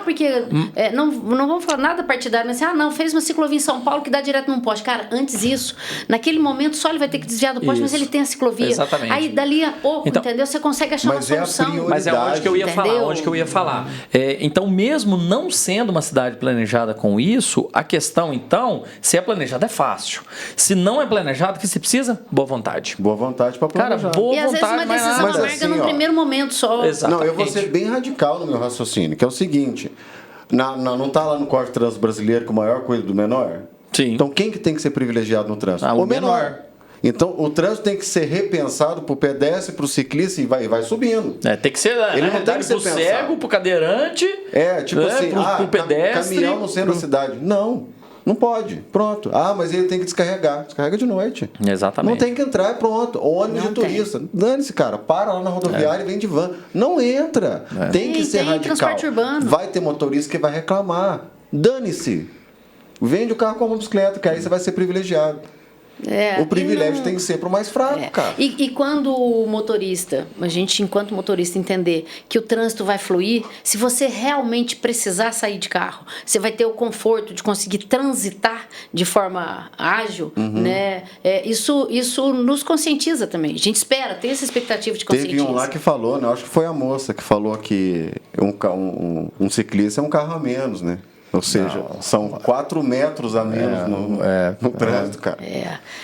porque não vamos falar nada partidário, mas não, fez uma ciclovia em São Paulo que dá direto num poste. Cara, antes isso, naquele momento só ele vai ter que desviar do poste, mas ele tem a ciclovia. Exatamente. Aí dali a pouco, entendeu? Você consegue achar uma solução. Mas é onde que eu ia falar. Então, mesmo não sendo uma cidade planejada com isso, a questão, então, se é planejada é fácil. Se não é planejado, o que se precisa? Boa vontade. Boa vontade para planejar. Cara, boa e às vontade, vezes uma decisão amarga assim, no primeiro momento só. Exatamente. Não, eu vou ser bem radical no meu raciocínio, que é o seguinte, não está lá no Código de Trânsito Brasileiro que o maior cuida do menor? Sim. Então quem que tem que ser privilegiado no trânsito? O menor. Então, o trânsito tem que ser repensado para o pedestre, para o ciclista e vai subindo. Tem que ser, ele não tem que ser pro cego, pro cadeirante. Assim, pro pedestre. Caminhão no centro da cidade. Não pode. Pronto. Mas ele tem que descarregar. Descarrega de noite. Exatamente. Não tem que entrar, pronto. Ônibus de turista. Dane-se, cara. Para lá na rodoviária e vem de van. Não entra. Tem que ser radical. Transporte urbano. Vai ter motorista que vai reclamar. Dane-se. Vende o carro com uma bicicleta, que aí você vai ser privilegiado. O privilégio tem que ser para o mais fraco, cara. E quando o motorista, a gente enquanto motorista entender que o trânsito vai fluir, se você realmente precisar sair de carro, você vai ter o conforto de conseguir transitar de forma ágil, né? Isso nos conscientiza também. A gente espera, tem essa expectativa de conscientização. Teve um lá que falou, né? Acho que foi a moça que falou que um ciclista é um carro a menos, né? Ou seja, são 4 metros a menos no trânsito, cara.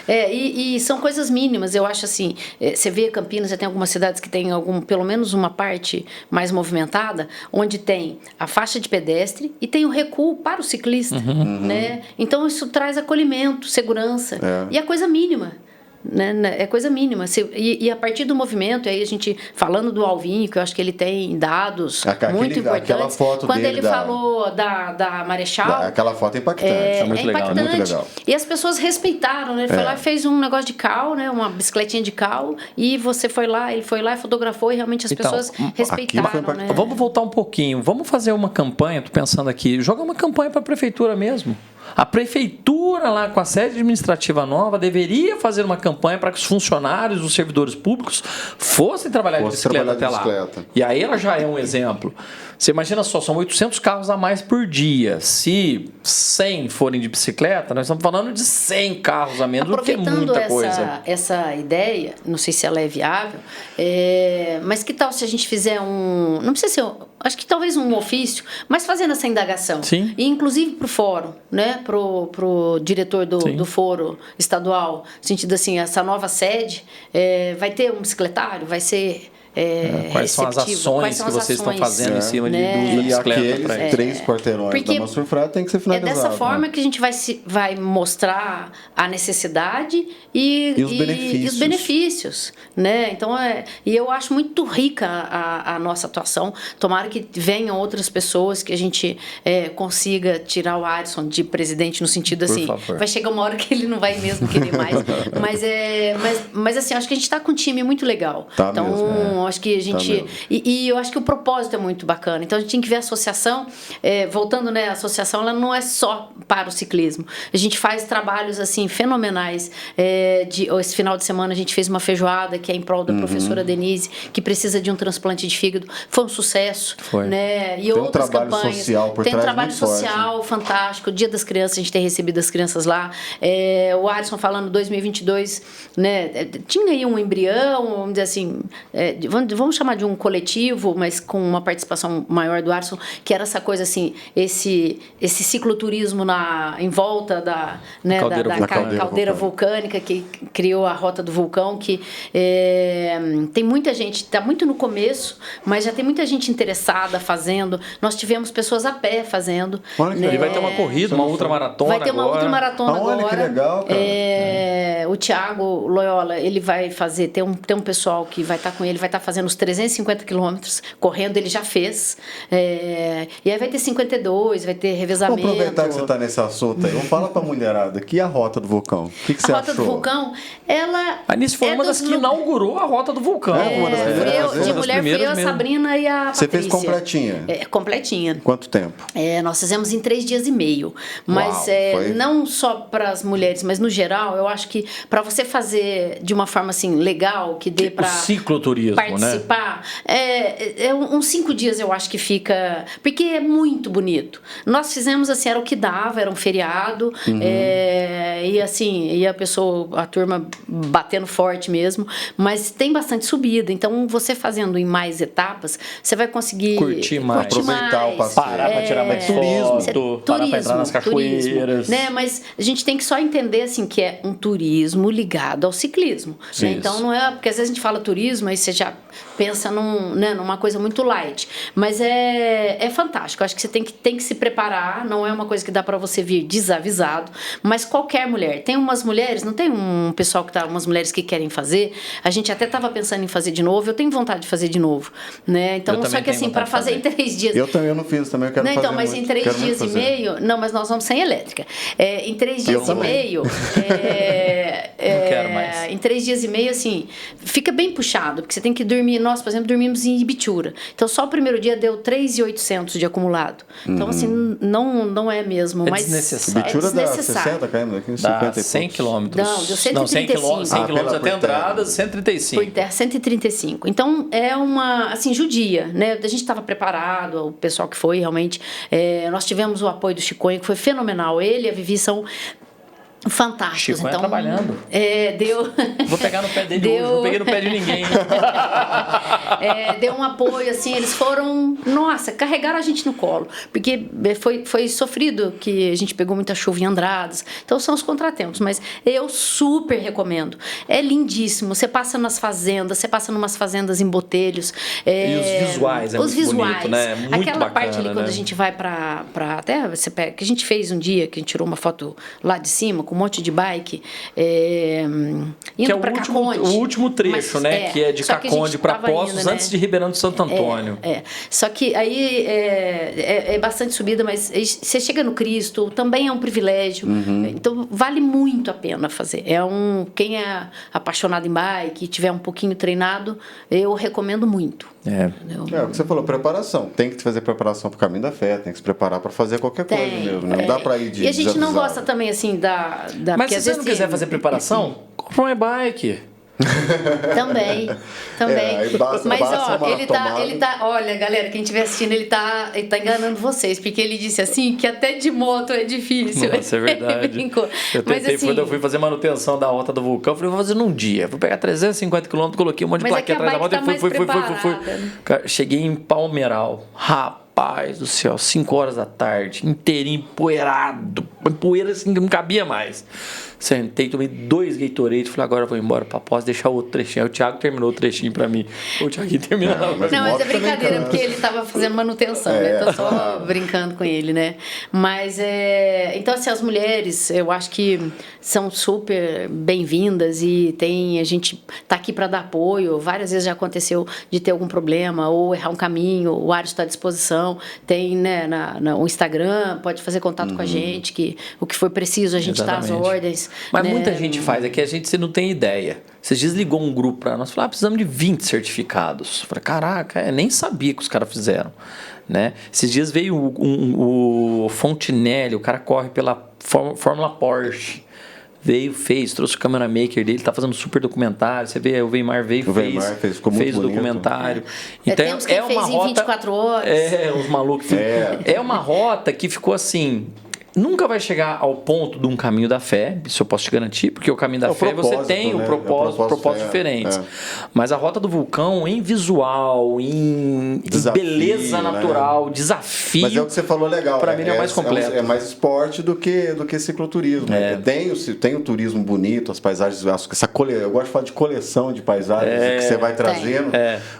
E são coisas mínimas, eu acho assim. Você vê Campinas, já tem algumas cidades que tem pelo menos uma parte mais movimentada, onde tem a faixa de pedestre e tem o recuo para o ciclista, né? Então isso traz acolhimento, segurança, e é coisa mínima. né? É coisa mínima. E a partir do movimento, aí a gente falando do Alvinho, que eu acho que ele tem dados muito importantes. Aquela foto quando dele ele falou da Marechal. Aquela foto é impactante. É muito legal. Impactante. Muito legal. E as pessoas respeitaram, né? Ele foi lá e fez um negócio de cal, né? Uma bicicletinha de cal, e você foi lá, ele foi lá e fotografou, e realmente as pessoas respeitaram, né? Vamos voltar um pouquinho. Vamos fazer uma campanha, tô pensando aqui, jogar uma campanha para a prefeitura mesmo. A prefeitura lá com a sede administrativa nova deveria fazer uma campanha para que os funcionários, os servidores públicos fossem trabalhar de bicicleta até lá. E aí ela já é um exemplo. Você imagina só, são 800 carros a mais por dia. Se 100 forem de bicicleta, nós estamos falando de 100 carros a menos, o que é muita coisa. Essa ideia, não sei se ela é viável, mas que tal se a gente fizer não precisa ser, acho que talvez um ofício, mas fazendo essa indagação. Sim. E inclusive para o fórum, né? Pro diretor do foro estadual, no sentido assim, essa nova sede vai ter um bicicletário, vai ser quais são as ações que vocês estão fazendo em cima de bicicleta? E aqueles 3 quarteirões da Mansur Freire tem que ser finalizados. É dessa forma que a gente vai mostrar a necessidade e os benefícios, né? Então, e eu acho muito rica a nossa atuação. Tomara que venham outras pessoas, que a gente consiga tirar o Adson de presidente, no sentido assim, vai chegar uma hora que ele não vai mesmo querer mais. mas assim, acho que a gente está com um time muito legal. Tá então, mesmo, acho que a gente... E eu acho que o propósito é muito bacana. Então, a gente tem que ver a associação, voltando, né, a associação, ela não é só para o ciclismo. A gente faz trabalhos, assim, fenomenais. Esse final de semana a gente fez uma feijoada que é em prol da professora Denise, que precisa de um transplante de fígado. Foi um sucesso. Né? E tem outras trabalho campanhas. Social por tem trás trabalho muito social forte. Fantástico. O Dia das Crianças, a gente tem recebido as crianças lá. O Adson falando 2022, né? Tinha aí um embrião, vamos dizer assim, vamos chamar de um coletivo, mas com uma participação maior do Adson, que era essa coisa assim, esse cicloturismo em volta da caldeira vulcânica, que criou a Rota do Vulcão, que tem muita gente, está muito no começo, mas já tem muita gente interessada fazendo. Nós tivemos pessoas a pé fazendo. E vai ter uma corrida, uma ultramaratona agora. Vai ter uma ultramaratona agora. Olha que legal, cara. O Thiago Loyola, ele vai fazer, tem um pessoal que vai estar com ele, vai estar fazendo os 350 quilômetros, correndo, ele já fez. E aí vai ter 52, vai ter revezamento. Vamos aproveitar que você está nesse assunto aí. Vamos falar para a mulherada, que é a Rota do Vulcão? O que você achou? A Rota do Vulcão, ela... A Anice foi uma das que inaugurou a Rota do Vulcão. Uma das primeiras. De mulher fui eu, a Sabrina e a Patrícia. Você fez completinha? Completinha. Quanto tempo? Nós fizemos em 3 dias e meio. Mas não só para as mulheres, mas no geral, eu acho que para você fazer de uma forma assim legal, que dê para cicloturismo, participar, uns 5 dias eu acho que fica, porque é muito bonito. Nós fizemos assim, era o que dava, era um feriado, e assim, e a turma batendo forte mesmo, mas tem bastante subida, então você fazendo em mais etapas, você vai conseguir curtir mais, aproveitar o passeio, parar para tirar mais foto, parar para entrar nas cachoeiras. Né? Mas a gente tem que só entender assim que é um turismo ligado ao ciclismo. Né? Então não é, porque às vezes a gente fala turismo, aí você já pensa numa coisa muito light, mas é fantástico. Eu acho que você tem que se preparar, não é uma coisa que dá para você vir desavisado, mas qualquer mulher. Tem umas mulheres, não tem um pessoal umas mulheres que querem fazer, a gente até estava pensando em fazer de novo, eu tenho vontade de fazer de novo, né? Então, só que assim, para fazer em 3 dias... Eu não fiz também, eu quero fazer mas muito. Em 3 dias e meio... Não, mas nós vamos sem elétrica. Em 3 dias e meio... Não quero mais. Em 3 dias e meio, assim, fica bem puxado, porque você tem que dormir... Nós, por exemplo, dormimos em Ibitura. Então, só o primeiro dia deu 3.800 de acumulado. Então, assim, não é mesmo. Mas desnecessário. Ibitura dá 60 km aqui, 50 e 100 quilômetros. Não, deu 135. 100 quilômetros até entradas, 135. Por terra, 135. Então, é uma, assim, judia, né? A gente estava preparado, o pessoal que foi, realmente. Nós tivemos o apoio do Chiconho, que foi fenomenal. Ele e a Vivi são fantásticos. Chico então, trabalhando. Deu. Vou pegar no pé dele hoje, não peguei no pé de ninguém. Deu um apoio, assim, eles foram, carregaram a gente no colo, porque foi sofrido, que a gente pegou muita chuva em Andradas, então são os contratempos, mas eu super recomendo. É lindíssimo, você passa nas fazendas, você passa numas fazendas em Botelhos. E os visuais, muito bonito, né? Muito aquela bacana, parte ali, quando a gente vai pra até você pega, que a gente fez um dia, que a gente tirou uma foto lá de cima, com um monte de bike, que indo é para Caconde. O último trecho, né? Que é de Caconde para Poços, antes de Ribeirão de Santo Antônio. Só que aí é bastante subida, mas você chega no Cristo, também é um privilégio. Então, vale muito a pena fazer. Quem é apaixonado em bike, tiver um pouquinho treinado, eu recomendo muito. O que você falou, preparação. Tem que fazer preparação para o caminho da fé, tem que se preparar para fazer qualquer coisa mesmo. Não dá para ir de E a gente não desavisado. gosta também, assim, Mas se você não quiser fazer preparação, compra um e-bike. Também. Mas ó, ele tá, olha, galera, quem estiver assistindo, ele tá enganando vocês, porque ele disse assim que até de moto é difícil. Nossa, é verdade. Eu tentei, quando eu fui fazer manutenção da Rota do Vulcão, eu falei, vou fazer num dia. Vou pegar 350 km, coloquei um monte de plaquinha atrás da moto e fui. Cara, cheguei em Palmeiral. Rapaz do céu, 5 horas da tarde, inteirinho empoeirado. Poeira assim que não cabia mais. Sentei, tomei 2 Gatorade, falei, agora eu vou embora pra Poços, deixar o outro trechinho. Aí o Thiago terminou o trechinho pra mim. O Thiaguinho terminou. Mas é brincadeira, porque ele tava fazendo manutenção, né? Tô só brincando com ele, né? Mas então, assim, as mulheres, eu acho que são super bem-vindas e a gente tá aqui pra dar apoio. Várias vezes já aconteceu de ter algum problema ou errar um caminho, o Ares está à disposição. Tem, né, no Instagram, pode fazer contato com a gente, que o que for preciso, a gente dá as ordens. Mas né? muita gente faz, é que a gente você não tem ideia. Você desligou um grupo para nós, falou, precisamos de 20 certificados. Eu falei, caraca, nem sabia que os caras fizeram. Né? Esses dias veio o Fontinelli, o cara corre pela Fórmula Porsche. Trouxe o cameraman-maker dele, tá fazendo super documentário. Você vê, o Weimar fez o documentário. Então temos quem fez em 24 horas. Os malucos. É uma rota que ficou assim. Nunca vai chegar ao ponto de um caminho da fé, isso eu posso te garantir, porque o caminho da fé você tem propósitos diferentes. Mas a Rota do Vulcão, em visual, em desafio, beleza natural, desafio. Mas é o que você falou legal. Para mim é mais completo. É mais esporte do que cicloturismo. Tem o turismo bonito, as paisagens. Eu gosto de falar de coleção de paisagens que você vai trazendo,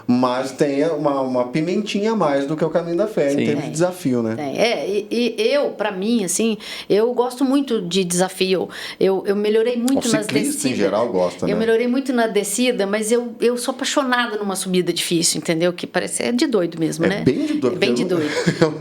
mas tem uma pimentinha a mais do que o caminho da fé, em termos de desafio, né? Para mim, assim, eu gosto muito de desafio. Eu melhorei muito nas descidas. Em geral gosta, né? Eu melhorei muito na descida, mas eu sou apaixonada numa subida difícil, entendeu? Que parece de doido mesmo, né? Bem de doido. Bem de doido.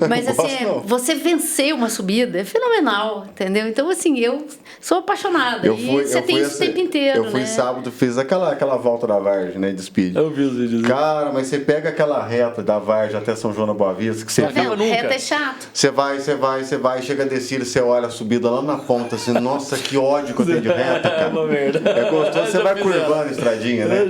Mas assim, você vencer uma subida é fenomenal, entendeu? Então, assim, eu sou apaixonada. Você tem isso o tempo inteiro, né? Eu fui sábado, fiz aquela volta da Vargem, né? De speed. Eu vi os vídeos. Cara, mas você pega aquela reta da Vargem até São João da Boa Vista, que você viu? Reta é chato. Você vai, chega a descida, você olha a subida lá na ponta, assim, nossa, que ódio que eu tenho de reta, cara. É gostoso, você vai curvando a estradinha, né?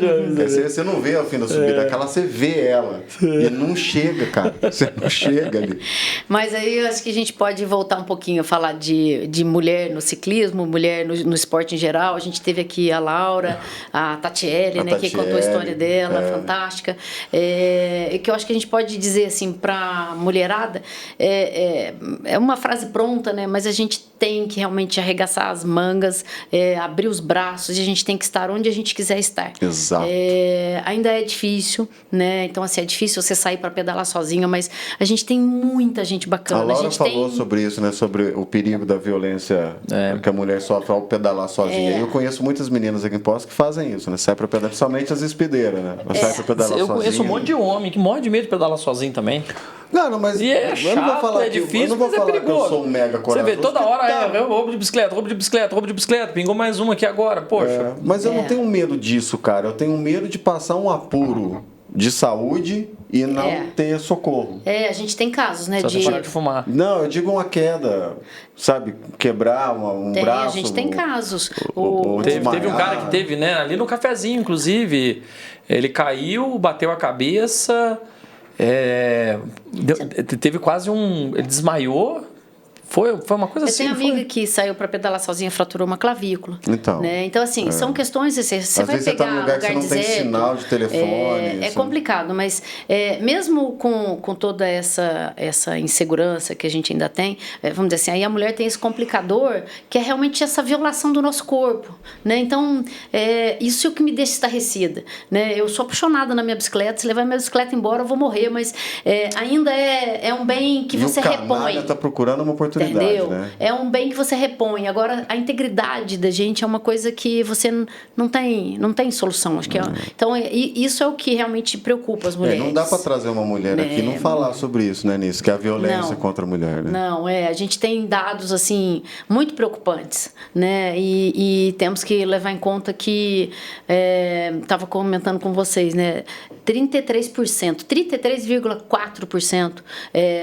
Você não vê ao fim da subida, aquela você vê ela. E não chega, cara. Você não chega ali. Mas aí eu acho que a gente pode voltar um pouquinho a falar de mulher no ciclismo, mulher no esporte em geral. A gente teve aqui a Laura, a Tatiele, né, que contou a história dela, fantástica. Que eu acho que a gente pode dizer assim para mulherada, é uma frase pronta, né? Mas a gente tem que realmente arregaçar as mangas, abrir os braços, e a gente tem que estar onde a gente quiser estar. Exato. Ainda é difícil, né? Então, assim, é difícil você sair para pedalar sozinha, mas a gente tem muita gente bacana. A Laura falou sobre isso, né? Sobre o perigo da violência que a mulher sofre ao pedalar sozinha. Eu conheço muitas meninas aqui em Poços que fazem isso, né? Sai para pedalar, principalmente as espideiras, né? Sai para pedalar sozinha. Eu conheço um monte de homem que morre de medo de pedalar sozinho também. Não, mas é chato, eu não vou falar difícil, eu não vou falar que eu sou um mega corajoso. Você vê, toda hora roubo de bicicleta, pingou mais uma aqui agora, poxa. Mas eu não tenho medo disso, cara. Eu tenho medo de passar um apuro de saúde e não ter socorro. A gente tem casos, né? Só de parar de fumar. Não, eu digo uma queda, sabe? Quebrar um braço. A gente tem casos. Teve um cara que teve, né? Ali no cafezinho, inclusive. Ele caiu, bateu a cabeça. Teve quase ele desmaiou. Foi uma coisa assim. Eu tenho amiga que saiu para pedalar sozinha, fraturou uma clavícula. Então, né? Então assim, são questões. Você vai pegar você tá num lugar que você não tem sinal de telefone. É complicado, mas mesmo com toda essa insegurança que a gente ainda tem, vamos dizer assim, aí a mulher tem esse complicador que é realmente essa violação do nosso corpo, né? Então, isso é o que me deixa estarrecida, né? Eu sou apaixonada na minha bicicleta. Se levar minha bicicleta embora, eu vou morrer, mas ainda é um bem que você repõe. Tá procurando uma oportunidade oportunidade, entendeu? né? É um bem que você repõe. Agora, a integridade da gente é uma coisa que você não tem solução. Acho que então, isso é o que realmente preocupa as mulheres. Não dá para trazer uma mulher aqui e não falar sobre isso, né, Nisso? Que é a violência contra a mulher, né? Não, a gente tem dados, assim, muito preocupantes, né? E temos que levar em conta que, estava comentando com vocês, né? 33,4%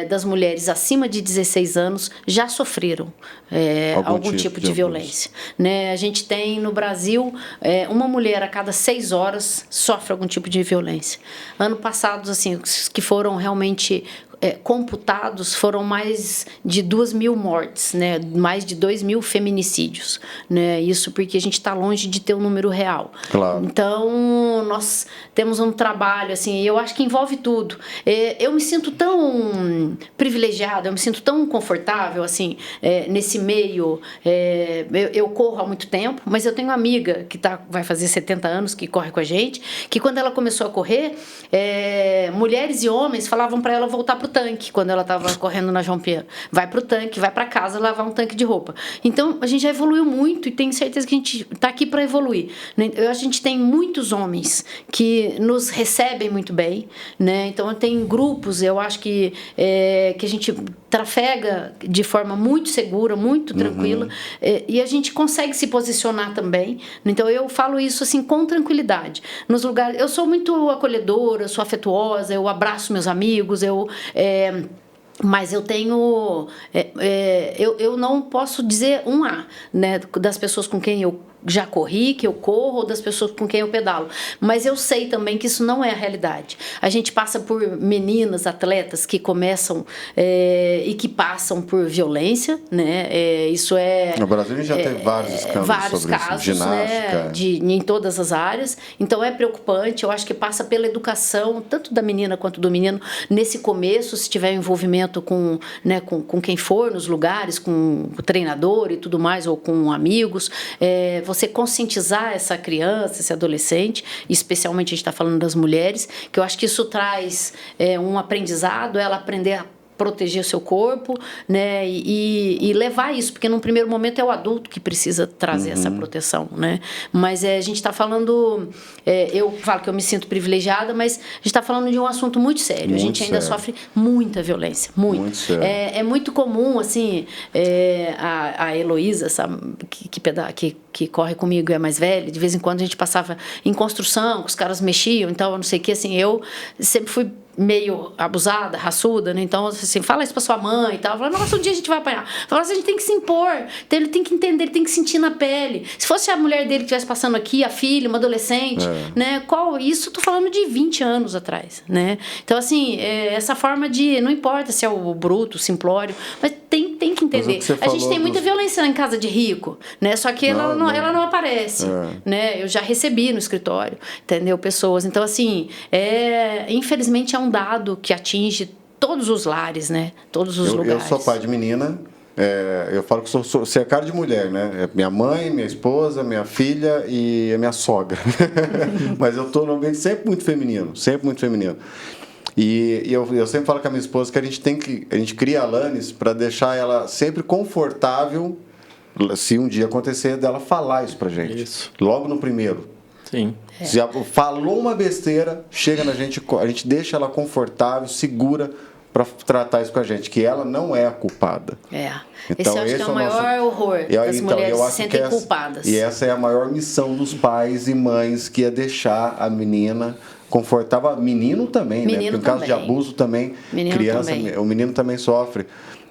das mulheres acima de 16 anos já sofreram algum tipo de violência. Né? A gente tem no Brasil uma mulher a cada 6 horas sofre algum tipo de violência. Ano passado, assim, que foram realmente computados, foram mais de 2.000 mortes, né? Mais de 2.000 feminicídios. Né? Isso porque a gente está longe de ter um número real. Claro. Então, nós temos um trabalho, assim, eu acho que envolve tudo. Eu me sinto tão privilegiada, eu me sinto tão confortável, assim, nesse meio. Eu corro há muito tempo, mas eu tenho uma amiga que vai fazer 70 anos, que corre com a gente, que quando ela começou a correr, mulheres e homens falavam para ela voltar pro tanque, quando ela estava correndo na João Pierre. Vai pro tanque, vai para casa lavar um tanque de roupa. Então, a gente já evoluiu muito e tenho certeza que a gente está aqui para evoluir. A gente tem muitos homens que nos recebem muito bem, né? Então, tem grupos, eu acho que a gente trafega de forma muito segura, muito tranquila, e a gente consegue se posicionar também. Então, eu falo isso assim com tranquilidade. Nos lugares, eu sou muito acolhedora, eu sou afetuosa, eu abraço meus amigos, mas eu tenho... eu não posso dizer né, das pessoas com quem eu já corri, que eu corro, ou das pessoas com quem eu pedalo. Mas eu sei também que isso não é a realidade. A gente passa por meninas, atletas que começam e que passam por violência, né? Isso no Brasil a gente já teve vários escândalos sobre casos, isso, ginástica. Né? Em todas as áreas. Então é preocupante. Eu acho que passa pela educação, tanto da menina quanto do menino, nesse começo, se tiver envolvimento com quem for nos lugares, com o treinador e tudo mais, ou com amigos, você conscientizar essa criança, esse adolescente, especialmente a gente está falando das mulheres, que eu acho que isso traz um aprendizado, ela aprender a proteger o seu corpo, né, e levar isso, porque num primeiro momento é o adulto que precisa trazer essa proteção, né, mas a gente está falando, eu falo que eu me sinto privilegiada, mas a gente está falando de um assunto muito sério, a gente ainda sofre muita violência, muito sério. É muito comum, assim, a Heloísa, sabe, que corre comigo, é mais velha, de vez em quando a gente passava em construção, que os caras mexiam, então, não sei o que, assim, eu sempre fui meio abusada, raçuda, né? Então, assim, fala isso pra sua mãe e tal. Fala, nossa, um dia a gente vai apanhar. Fala, a gente tem que se impor. Então, ele tem que entender, ele tem que sentir na pele. Se fosse a mulher dele que estivesse passando aqui, a filha, uma adolescente, né? Isso eu tô falando de 20 anos atrás, né? Então, assim, essa forma de... Não importa se é o bruto, o simplório, mas tem que entender. A gente tem muita violência em casa de rico, né? Só que ela não aparece, né? Eu já recebi no escritório, entendeu? Pessoas. Então, assim, infelizmente é um dado que atinge todos os lares, né? Todos os lugares. Eu sou pai de menina, eu falo que você é cara de mulher, né? Minha mãe, minha esposa, minha filha e a minha sogra. Mas eu estou num ambiente sempre muito feminino, sempre muito feminino. E eu sempre falo com a minha esposa que a gente cria a Alanis para deixar ela sempre confortável, se um dia acontecer, dela falar isso pra gente. Isso. Logo no primeiro. Sim. Se falou uma besteira, chega na gente, a gente deixa ela confortável, segura para tratar isso com a gente, que ela não é a culpada. Então, esse é o maior horror. As mulheres se sentem culpadas. E essa é a maior missão dos pais e mães, que é deixar a menina confortável. Menino também, né? Porque no caso de abuso também, o menino também sofre.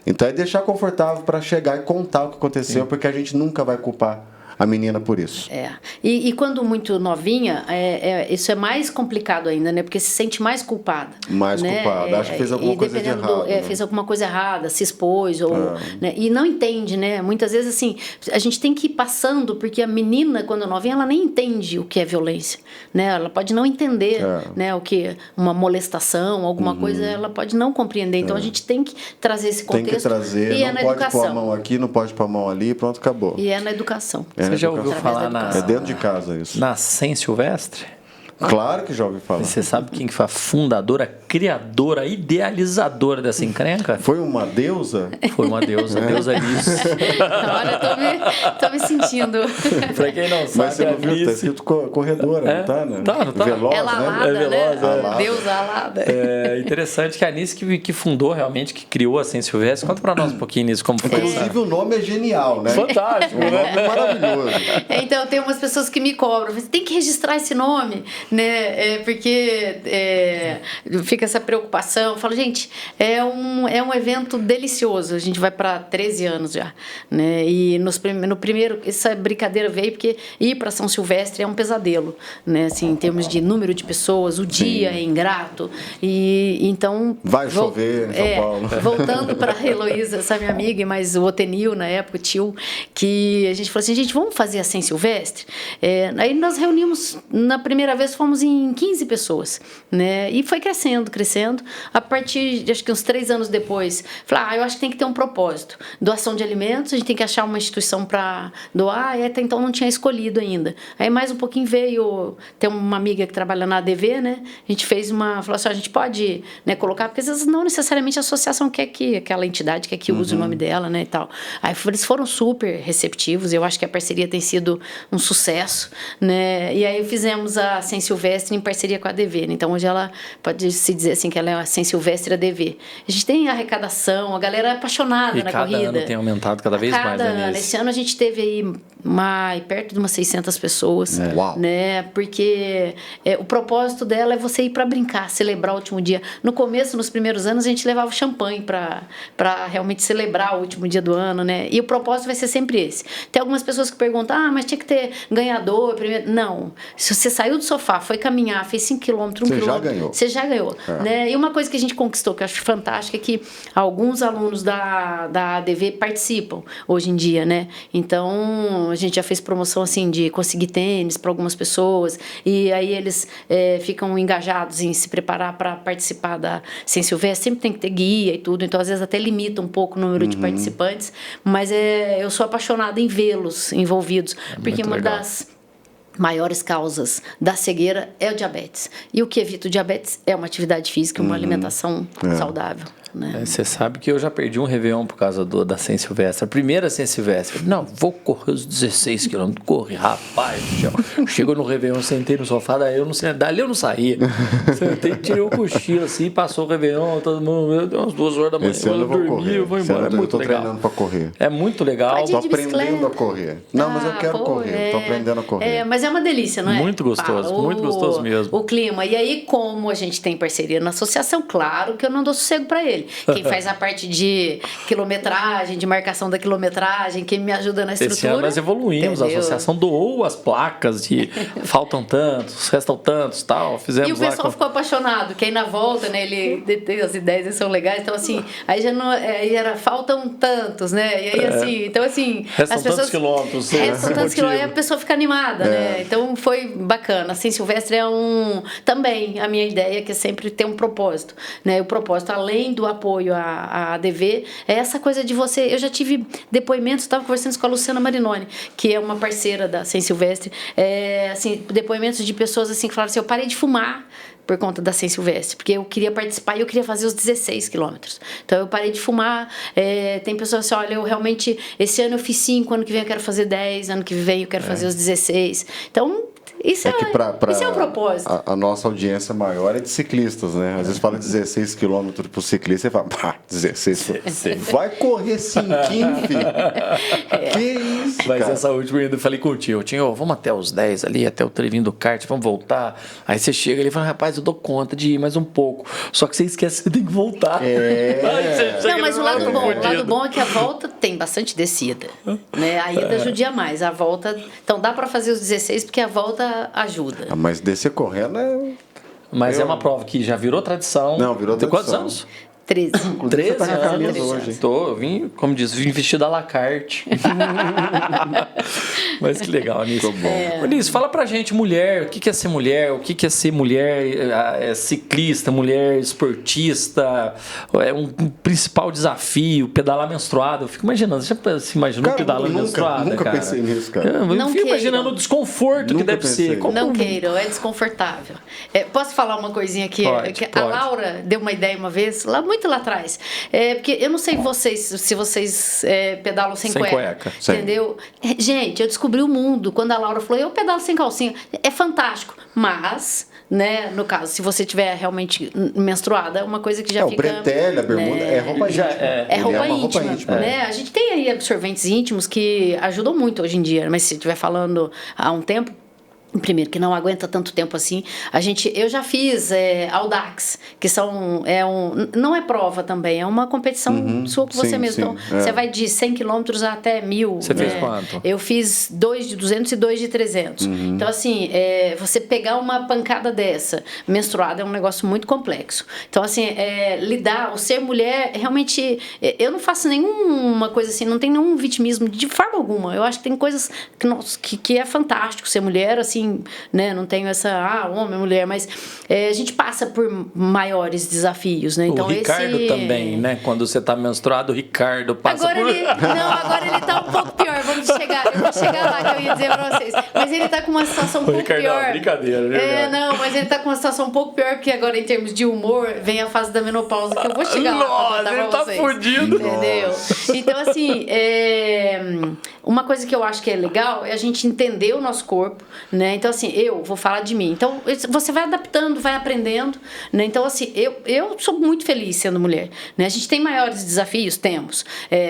Então é deixar confortável para chegar e contar o que aconteceu, porque a gente nunca vai culpar a menina por isso. E quando muito novinha, isso é mais complicado ainda, né? Porque se sente mais culpada. Mais culpada. Acho que fez alguma coisa de errado. Né? Fez alguma coisa errada, se expôs, né? E não entende, né? Muitas vezes, assim, a gente tem que ir passando, porque a menina, quando novinha, ela nem entende o que é violência, né? Ela pode não entender, né? O que uma molestação, alguma coisa, ela pode não compreender. Então, a gente tem que trazer esse contexto. Tem que trazer, e não pode pôr a mão aqui, não pode pôr a mão ali, pronto, acabou. E na educação. Você já ouviu falar É dentro de casa isso. Na Sem Silvestre? Claro que já ouvi falar. Você sabe quem que foi a fundadora criadora, idealizadora dessa encrenca? Foi uma deusa? Foi uma deusa, a deusa Alice. Olha, tô me sentindo. Pra quem não sabe, mas você não viu, tá escrito corredora, não tá, né? Tá. Veloz, Ela né? alada, veloz, né? Deusa alada. É interessante que a Anice que fundou realmente, que criou a Sem Silvestre. Conta pra nós um pouquinho nisso, como foi. Inclusive o nome é genial, né? Fantástico, O nome é maravilhoso. Então, tem umas pessoas que me cobram. Você tem que registrar esse nome, né? Porque fica essa preocupação. Eu falo, gente, é um evento delicioso. A gente vai para 13 anos já, né? E no primeiro, essa brincadeira veio porque ir para São Silvestre é um pesadelo, né? Assim, em termos de número de pessoas, o dia é ingrato. E então vai chover em São Paulo. Voltando para a Heloísa, essa minha amiga, mas o Otenil na época, o tio, que a gente falou assim, gente, vamos fazer a Sem Silvestre? Aí nós reunimos, na primeira vez fomos em 15 pessoas, né? E foi crescendo. A partir de, acho que uns 3 anos depois, falei, eu acho que tem que ter um propósito. Doação de alimentos, a gente tem que achar uma instituição para doar, e até então não tinha escolhido ainda. Aí mais um pouquinho veio, tem uma amiga que trabalha na ADV, né? A gente falou assim, a gente pode, né, colocar, porque às vezes não necessariamente a associação quer que, aquela entidade quer que use o nome dela, né, e tal. Aí eles foram super receptivos, eu acho que a parceria tem sido um sucesso, né? E aí fizemos a Sem Silvestre em parceria com a ADV, né? Então hoje ela pode se dizer assim que ela é a Sem Silvestre ADV. A gente tem arrecadação, a galera é apaixonada na corrida. E cada ano tem aumentado cada vez mais, né? Esse ano a gente teve aí perto de umas 600 pessoas, né? Porque o propósito dela é você ir para brincar, celebrar o último dia. No começo, nos primeiros anos, a gente levava champanhe para realmente celebrar o último dia do ano, né? E o propósito vai ser sempre esse. Tem algumas pessoas que perguntam, mas tinha que ter ganhador primeiro. Não. Se você saiu do sofá, foi caminhar, fez 5 quilômetros, 1 quilômetro, você já ganhou. Né? E uma coisa que a gente conquistou, que eu acho fantástica, é que alguns alunos da ADV participam hoje em dia, né? Então, a gente já fez promoção assim de conseguir tênis para algumas pessoas, e aí eles ficam engajados em se preparar para participar da Sem Silvestre. Sempre tem que ter guia e tudo, então às vezes até limita um pouco o número de participantes, mas eu sou apaixonada em vê-los envolvidos, porque uma das maiores causas da cegueira é o diabetes. E o que evita o diabetes é uma atividade física, uma alimentação saudável. Né? Você sabe que eu já perdi um Réveillon por causa da Sem Silvestre. A primeira Sem Silvestre. Não, vou correr os 16 quilômetros. Corri, rapaz. Chegou no Réveillon, sentei no sofá, dali eu não saía. Sentei, tirei um cochilo assim, passou o Réveillon, todo mundo, deu umas 2 horas da manhã. Eu dormi, eu vou embora. É muito legal. Treinando para correr. É muito legal. Tô aprendendo a correr. Não, mas eu quero correr. Tô aprendendo a correr. Mas é uma delícia, não é? Muito gostoso, muito gostoso mesmo. O clima. E aí, como a gente tem parceria na associação, claro que eu não dou sossego para ele. Quem faz a parte de quilometragem, de marcação da quilometragem, quem me ajuda na estrutura. Esse ano nós evoluímos, entendeu? A associação doou as placas de faltam tantos, restam tantos, tal. Fizemos e o pessoal ficou apaixonado, que aí na volta, né, ele tem as ideias são legais, então assim, aí já não, aí era faltam tantos, né? E aí assim, então assim, restam as pessoas tantos quilômetros, restam tantos quilômetros, aí a pessoa fica animada, né? Então foi bacana. Assim, Silvestre também a minha ideia é que sempre ter um propósito, né? O propósito além do apoio à ADV é essa coisa de você. Eu já tive depoimentos, estava conversando com a Luciana Marinoni, que é uma parceira da Sem Silvestre, assim, depoimentos de pessoas assim que falaram assim, eu parei de fumar por conta da Sem Silvestre, porque eu queria participar e eu queria fazer os 16 quilômetros. Então eu parei de fumar. Tem pessoas assim, olha, eu realmente esse ano eu fiz 5, ano que vem eu quero fazer 10, ano que vem eu quero fazer os 16. Então isso é o propósito. A nossa audiência maior é de ciclistas, né? Às vezes fala 16 quilômetros pro ciclista e fala, 16 quilômetros. Vai correr 5, filho. Que isso, mas cara? Essa última ainda eu falei com o tio, vamos até os 10 ali, até o trevinho do kart, vamos voltar. Aí você chega ali e fala, rapaz, eu dou conta de ir mais um pouco. Só que você esquece que você tem que voltar. Não, mas o lado bom é que a volta tem bastante descida, né? A ida judia mais, a volta... Então dá para fazer os 16 porque a volta ajuda. Mas descer correndo Mas é uma prova que já virou tradição. Não, virou tradição. Tem quantos anos? 13. 13 Você tá com a camisa 13 hoje. Eu vim, como diz, vim vestido à la carte. Mas que legal, Nisso. Nisso, fala pra gente, mulher, o que é ser mulher? O que é ser mulher ciclista, mulher esportista? É um principal desafio, pedalar menstruada. Eu fico imaginando, você já se imaginou pedalando menstruada, nunca cara? pensei nisso, cara. Eu Não fico queiram. imaginando o desconforto que deve ser. Não queiram, é desconfortável. Posso falar uma coisinha aqui? Pode. A Laura deu uma ideia uma vez, muito lá atrás. Porque eu não sei se vocês pedalam sem cueca. Entendeu? Gente, eu descobri o mundo quando a Laura falou, eu pedalo sem calcinha. É fantástico. Mas, né, no caso, se você estiver realmente menstruada, é uma coisa que já fica... O bretelle, a bermuda, é roupa íntima. É roupa íntima, né? É. A gente tem aí absorventes íntimos que ajudam muito hoje em dia, mas se estiver falando há um tempo, primeiro, que não aguenta tanto tempo assim. Eu já fiz Audax, que não é prova também, é uma competição sua com você mesmo. Então, você vai de 100 quilômetros até 1000. Você fez quanto? Eu fiz 2 de 200 e 2 de 300. Então, assim, você pegar uma pancada dessa, menstruada, é um negócio muito complexo. Então, assim, o ser mulher, realmente, eu não faço nenhuma coisa assim, não tem nenhum vitimismo de forma alguma. Eu acho que tem coisas que é fantástico ser mulher, assim, né? Não tenho essa homem, mulher, mas a gente passa por maiores desafios, né? Então, o Ricardo também, né? Quando você tá menstruado, o Ricardo passa agora ele tá um pouco pior. Eu vou chegar lá que eu ia dizer pra vocês. Mas ele tá com uma situação um pouco Ricardo, pior. Brincadeira. Não, mas ele tá com uma situação um pouco pior, porque agora em termos de humor vem a fase da menopausa, que eu vou chegar lá pra contar pra vocês. Ele tá fudido. Entendeu? Nossa. Então, assim, uma coisa que eu acho que é legal é a gente entender o nosso corpo, né? Então, assim, eu vou falar de mim. Então, você vai adaptando, vai aprendendo, né? Então, assim, eu sou muito feliz sendo mulher, né? A gente tem maiores desafios? Temos.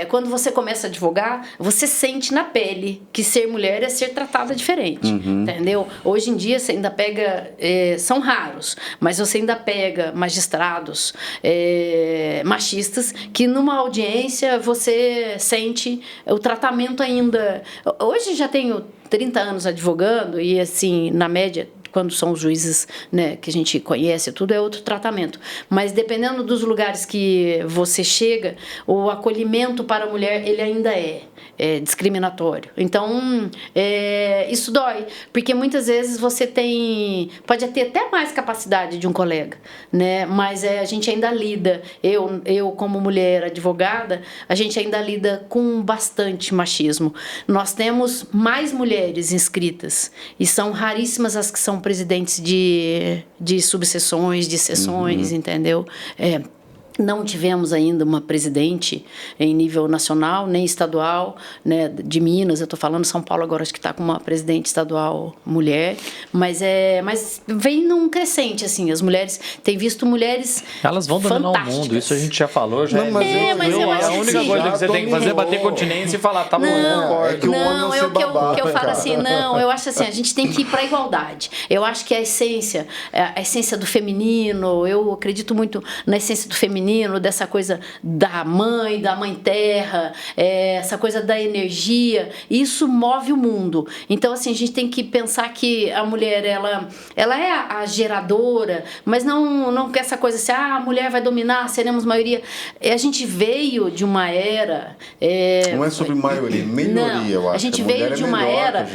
Quando você começa a advogar, você sente na pele que ser mulher é ser tratada diferente, entendeu? Hoje em dia, você ainda pega... são raros, mas você ainda pega magistrados machistas que numa audiência você sente o tratamento ainda... Hoje já tenho 30 anos advogando e, assim, na média, quando são os juízes, né, que a gente conhece, tudo é outro tratamento. Mas dependendo dos lugares que você chega, o acolhimento para a mulher, ele ainda é discriminatório. Então, isso dói, porque muitas vezes você pode ter até mais capacidade de um colega, né? Mas a gente ainda lida, eu como mulher advogada, a gente ainda lida com bastante machismo. Nós temos mais mulheres inscritas e são raríssimas as que são presidentes de subseções, de seções, entendeu? Não tivemos ainda uma presidente em nível nacional, nem estadual, né, de Minas. Eu estou falando São Paulo agora, acho que está com uma presidente estadual mulher, mas vem num crescente, assim. As mulheres têm visto mulheres elas vão dominar o mundo, isso a gente já falou. Já mas eu acho a única que coisa que você tem que fazer é bater continência e falar, tá bom, eu concordo. O que eu falo assim, eu acho assim, a gente tem que ir para a igualdade. Eu acho que a essência do feminino, eu acredito muito na essência do feminino, dessa coisa da mãe terra, essa coisa da energia, isso move o mundo. Então, assim, a gente tem que pensar que a mulher, ela é a geradora, mas não essa coisa assim, a mulher vai dominar, seremos maioria. A gente veio de uma era... não é sobre maioria, melhoria, eu acho. A gente veio de uma era...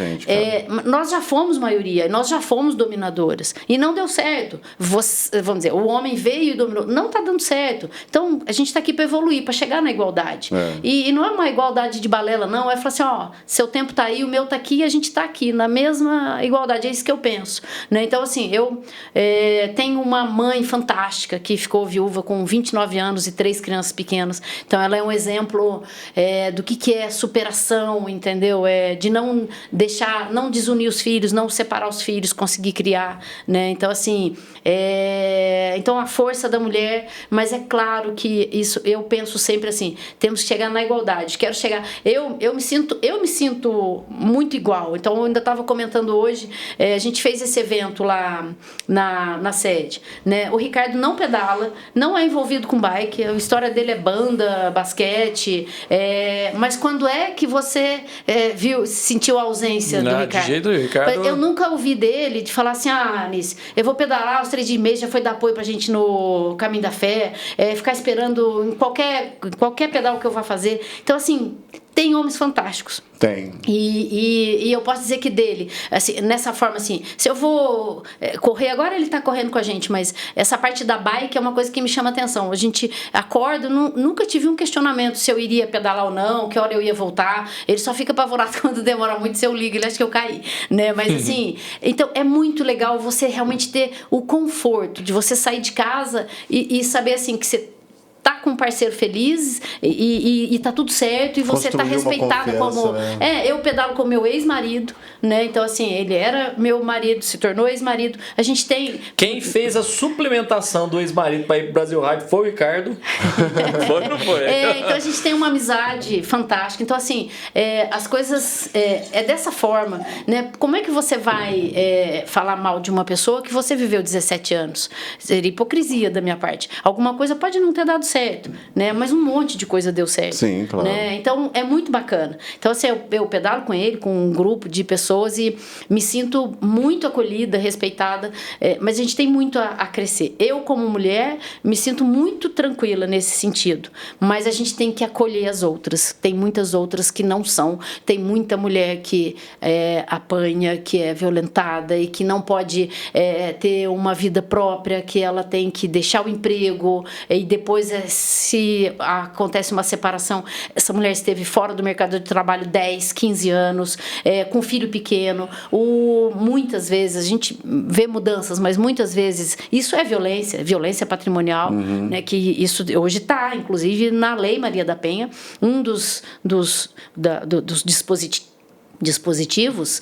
nós já fomos maioria, nós já fomos dominadoras. E não deu certo. Vamos dizer, o homem veio e dominou. Não está dando certo. Então, a gente está aqui para evoluir, para chegar na igualdade. E não é uma igualdade de balela, não. É falar assim, seu tempo está aí, o meu está aqui e a gente está aqui, na mesma igualdade. É isso que eu penso, né? Então, assim, eu tenho uma mãe fantástica que ficou viúva com 29 anos e 3 crianças pequenas. Então, ela é um exemplo do que é superação, entendeu? De não deixar, não desunir os filhos, não separar os filhos, conseguir criar, né? Então, assim, então a força da mulher, mas é claro que isso, eu penso sempre assim, temos que chegar na igualdade. Quero chegar, eu me sinto muito igual. Então, eu ainda estava comentando hoje, a gente fez esse evento lá na sede, né? O Ricardo não pedala, não é envolvido com bike, a história dele é banda, basquete, mas quando é que você sentiu a ausência do Ricardo? De jeito, Ricardo? Eu nunca ouvi dele de falar assim, Anis, eu vou pedalar os 3 dias e meio, já foi dar apoio pra gente no Caminho da Fé. ficar esperando em qualquer pedal que eu vá fazer. Então, assim, tem homens fantásticos. Tem. E eu posso dizer que dele, assim, nessa forma assim, se eu vou correr, agora ele tá correndo com a gente, mas essa parte da bike é uma coisa que me chama atenção. A gente acorda, nunca tive um questionamento se eu iria pedalar ou não, que hora eu ia voltar. Ele só fica apavorado quando demora muito, se eu ligo, ele acha que eu caí, né? Mas assim, então é muito legal você realmente ter o conforto de você sair de casa e saber assim que você tá com um parceiro feliz e tá tudo certo e você tá respeitada como... Né? Eu pedalo com meu ex-marido, né? Então, assim, ele era meu marido, se tornou ex-marido. A gente tem... Quem fez a suplementação do ex-marido para ir pro Brasil Ride foi o Ricardo. Foi ou não foi? Então, a gente tem uma amizade fantástica. Então, assim, as coisas... É dessa forma, né? Como é que você vai falar mal de uma pessoa que você viveu 17 anos? Seria hipocrisia da minha parte. Alguma coisa pode não ter dado certo, né? Mas um monte de coisa deu certo. Sim, claro. Né? Então, é muito bacana. Então, assim, eu pedalo com ele, com um grupo de pessoas e me sinto muito acolhida, respeitada, mas a gente tem muito a crescer. Eu, como mulher, me sinto muito tranquila nesse sentido, mas a gente tem que acolher as outras. Tem muitas outras que não são. Tem muita mulher que apanha, que é violentada e que não pode ter uma vida própria, que ela tem que deixar o emprego e depois se acontece uma separação, essa mulher esteve fora do mercado de trabalho 10, 15 anos, com filho pequeno. Muitas vezes, a gente vê mudanças, mas muitas vezes isso é violência patrimonial, né, que isso hoje está, inclusive, na Lei Maria da Penha, um dos dispositivos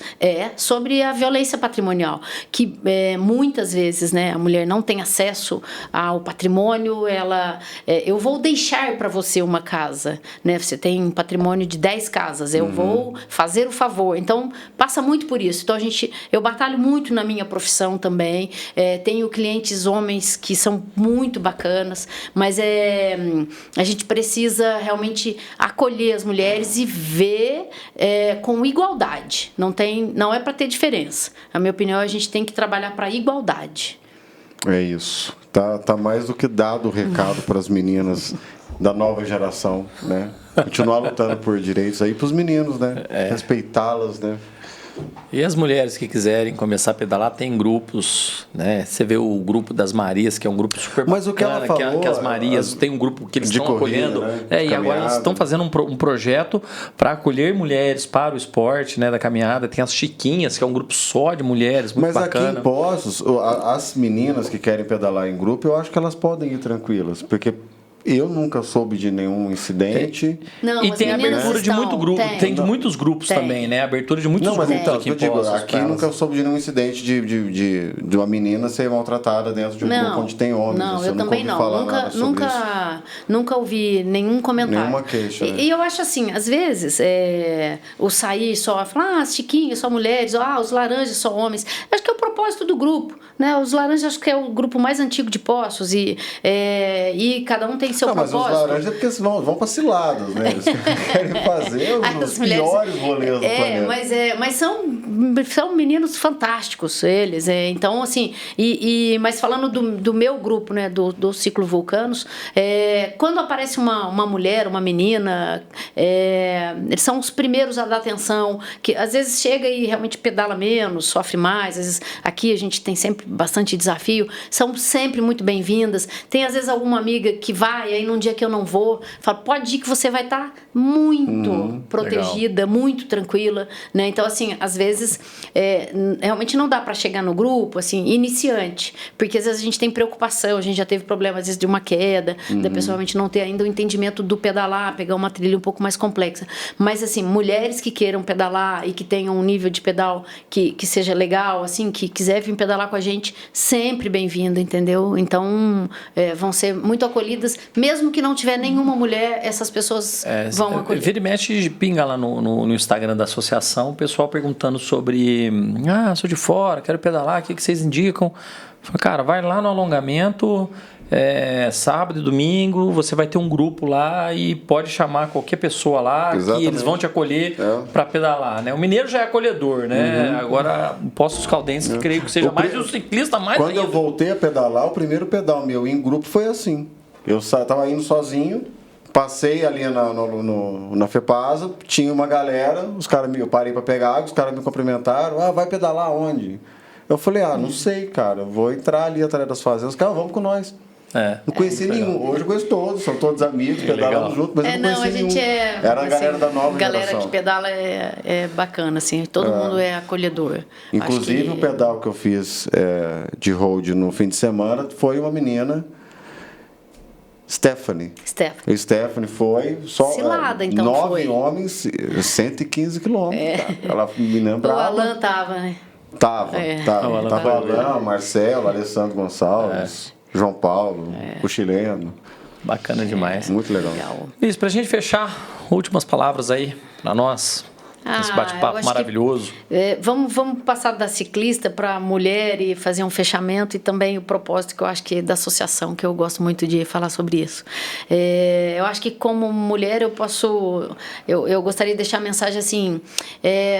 sobre a violência patrimonial, que muitas vezes, né, a mulher não tem acesso ao patrimônio, eu vou deixar para você uma casa, né, você tem um patrimônio de 10 casas, eu vou fazer o favor, então passa muito por isso. Então eu batalho muito na minha profissão também, tenho clientes homens que são muito bacanas, mas a gente precisa realmente acolher as mulheres e ver com igualdade. Não é para ter diferença. Na minha opinião, a gente tem que trabalhar para igualdade. É isso. Tá mais do que dado o recado para as meninas da nova geração, né? Continuar lutando por direitos aí para os meninos, né? Respeitá-las, né? E as mulheres que quiserem começar a pedalar, tem grupos, né? Você vê o grupo das Marias, que é um grupo super bacana. Mas o que ela falou, que as Marias tem um grupo que eles estão acolhendo. Né? E agora eles estão fazendo um projeto para acolher mulheres para o esporte, né? Da caminhada. Tem as Chiquinhas, que é um grupo só de mulheres, muito bacana. Aqui em Poços, as meninas que querem pedalar em grupo, eu acho que elas podem ir tranquilas, porque eu nunca soube de nenhum incidente. Não, e tem abertura de muito grupo. Tem de muitos grupos também, né? Abertura de muitos grupos. Então, aqui eu digo, aqui nunca soube de nenhum incidente de uma menina ser maltratada dentro de um grupo onde tem homens. Não, eu também não. Nunca ouvi nenhum comentário. Nenhuma queixa. Né? E eu acho assim, às vezes, o sair só, falar, as Chiquinhas só mulheres, os laranjas só homens. Acho que é o propósito do grupo, né? Os laranjas acho que é o grupo mais antigo de Poços e cada um tem seu propósito. Mas os laranjas é porque vão para ciladas, né? Eles querem fazer os piores rolês do planeta. Mas são meninos fantásticos, eles. Então, assim, mas falando do meu grupo, né, do Ciclo Vulcanos, quando aparece uma mulher, uma menina, eles são os primeiros a dar atenção, que às vezes chega e realmente pedala menos, sofre mais, às vezes aqui a gente tem sempre bastante desafio, são sempre muito bem-vindas. Tem às vezes alguma amiga que vai, aí num dia que eu não vou, falo, pode ir que você vai estar muito protegida, legal. Muito tranquila, né? Então, assim, às vezes realmente não dá para chegar no grupo, assim, iniciante, porque às vezes a gente tem preocupação, a gente já teve problema, às vezes, de uma queda, da pessoa realmente não ter ainda o entendimento do pedalar, pegar uma trilha um pouco mais complexa. Mas, assim, mulheres que queiram pedalar e que tenham um nível de pedal que seja legal, assim, que quiser vir pedalar com a gente, sempre bem-vinda, entendeu? Então, vão ser muito acolhidas, mesmo que não tiver nenhuma mulher, essas pessoas vão acolher. Vira e mexe, pinga lá no Instagram da associação, o pessoal perguntando sobre, sou de fora, quero pedalar, o que vocês indicam? Fala, cara, vai lá no alongamento, sábado e domingo, você vai ter um grupo lá e pode chamar qualquer pessoa lá. Exatamente. Que eles vão te acolher para pedalar, né? O mineiro já é acolhedor, né? Agora, o Poços Caldenses, creio que seja mais o ciclista mais Quando eu voltei a pedalar, o primeiro pedal meu em grupo foi assim. Eu tava indo sozinho, passei ali na FEPASA, tinha uma galera, eu parei para pegar água, os caras me cumprimentaram, vai pedalar onde? Eu falei, não sei, cara, eu vou entrar ali atrás das fazendas, os caras, vamos com nós. Não conheci nenhum, hoje eu conheço todos, são todos amigos, pedalando junto, mas eu não conheci nenhum. Era a galera da nova geração. Galera que pedala é bacana, assim, todo mundo é acolhedor. Inclusive o pedal que eu fiz de road no fim de semana foi uma menina, Stephanie foi só Cilada, então 9 homens, 115 quilômetros. Ela me lembrava. O Alan tava, né? Tava o Alan, Marcelo, Alessandro Gonçalves, João Paulo, o chileno. Bacana demais. Muito legal. Isso, pra gente fechar, últimas palavras aí pra nós. Esse bate-papo maravilhoso. Vamos passar da ciclista para a mulher e fazer um fechamento, e também o propósito que eu acho que é da associação, que eu gosto muito de falar sobre isso. Eu acho que como mulher eu gostaria de deixar a mensagem assim,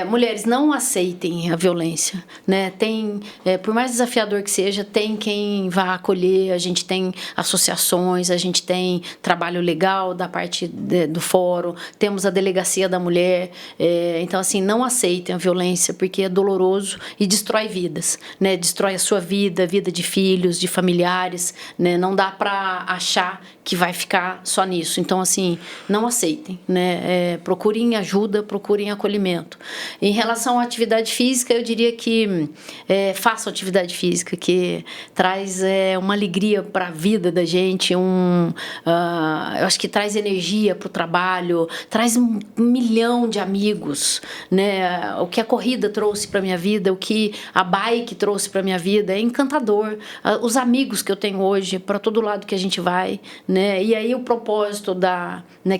mulheres, não aceitem a violência, né? Por mais desafiador que seja, tem quem vá acolher, a gente tem associações, a gente tem trabalho legal da parte do fórum, temos a delegacia da mulher, então, assim, não aceitem a violência, porque é doloroso e destrói vidas, né? Destrói a sua vida, a vida de filhos, de familiares, né? Não dá para achar que vai ficar só nisso. Então, assim, não aceitem, né? Procurem ajuda, procurem acolhimento. Em relação à atividade física, eu diria que façam atividade física, que traz uma alegria para a vida da gente, eu acho que traz energia para o trabalho, traz 1 milhão de amigos, né? O que a corrida trouxe para minha vida, o que a bike trouxe para minha vida é encantador. Os amigos que eu tenho hoje, para todo lado que a gente vai, né? E aí o propósito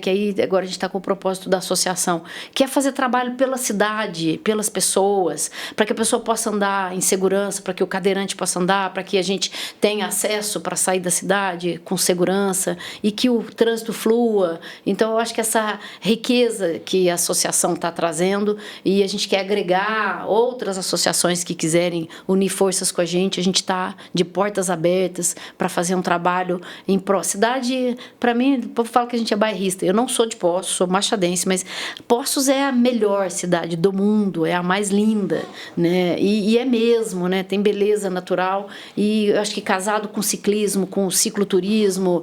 que aí agora a gente está com o propósito da associação, que é fazer trabalho pela cidade, pelas pessoas, para que a pessoa possa andar em segurança, para que o cadeirante possa andar, para que a gente tenha acesso para sair da cidade com segurança e que o trânsito flua. Então eu acho que essa riqueza que a associação está trazendo, e a gente quer agregar outras associações que quiserem unir forças com a gente está de portas abertas para fazer um trabalho em pró. Cidade, para mim, o povo fala que a gente é bairrista, eu não sou de Poços, sou machadense, mas Poços é a melhor cidade do mundo, é a mais linda, né? E é mesmo, né? Tem beleza natural, e eu acho que casado com ciclismo, com cicloturismo,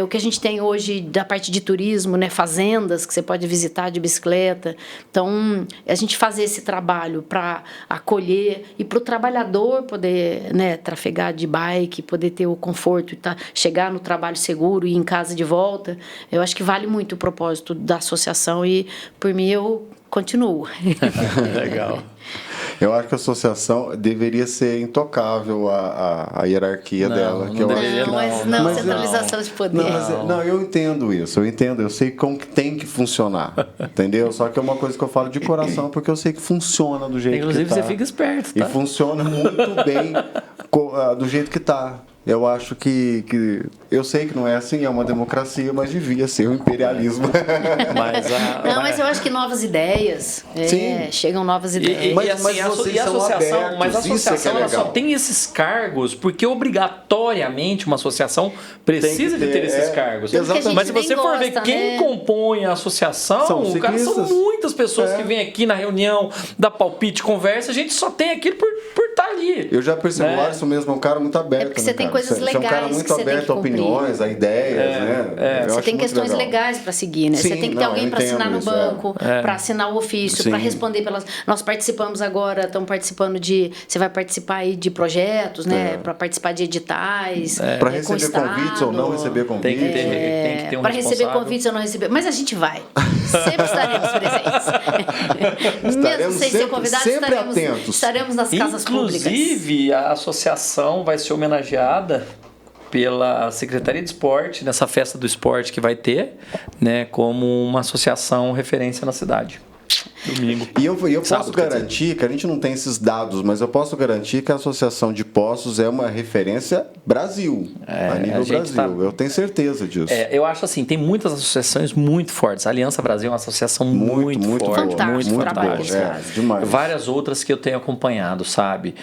o que a gente tem hoje da parte de turismo, né? Fazendas que você pode visitar de bicicleta. Então, a gente fazer esse trabalho para acolher e para o trabalhador poder, né, trafegar de bike, poder ter o conforto e chegar no trabalho seguro e ir em casa de volta, eu acho que vale muito o propósito da associação, e por mim eu continuo. Legal. Eu acho que a associação deveria ser intocável a hierarquia dela. Não, centralização de poder. Eu entendo isso, eu sei como que tem que funcionar, entendeu? Só que é uma coisa que eu falo de coração, porque eu sei que funciona do jeito Inclusive, que tá. Você fica esperto, tá? E funciona muito bem do jeito que tá. Eu acho que eu sei que não é assim, é uma democracia, mas devia ser um imperialismo. Mas eu acho que novas ideias, chegam novas ideias. Mas a associação ela só tem esses cargos porque obrigatoriamente uma associação precisa de ter esses cargos. Mas se você for ver quem compõe a associação, são muitas pessoas que vêm aqui na reunião, dá palpite, conversa, a gente só tem aquilo por estar ali. Eu já percebo, o Alisson mesmo é um cara muito aberto. Porque você tem coisas legais. Você é um cara muito aberto a opiniões, a ideias, né? Você tem questões legais para seguir, né? Você tem que ter alguém para assinar no banco, para assinar o ofício, para responder pelas. Nós participamos agora, estamos participando de. Você vai participar aí de projetos, né? Para participar de editais. Para receber convites ou não receber convites. Tem que ter um para receber convites ou não receber. Mas a gente vai. Sempre estaremos presentes. Mesmo sem ser convidados, estaremos nas casas públicas. Inclusive, a associação vai ser homenageada pela Secretaria de Esporte nessa festa do esporte que vai ter, né, como uma associação referência na cidade. domingo. E eu posso Sábado, garantir que a gente não tem esses dados, mas eu posso garantir que a Associação de Postos é uma referência Brasil, a nível Brasil. Eu tenho certeza disso. Eu acho assim, tem muitas associações muito fortes. A Aliança Brasil é uma associação muito forte. Fantástico, muito fantástica. Demais. Várias outras que eu tenho acompanhado, sabe?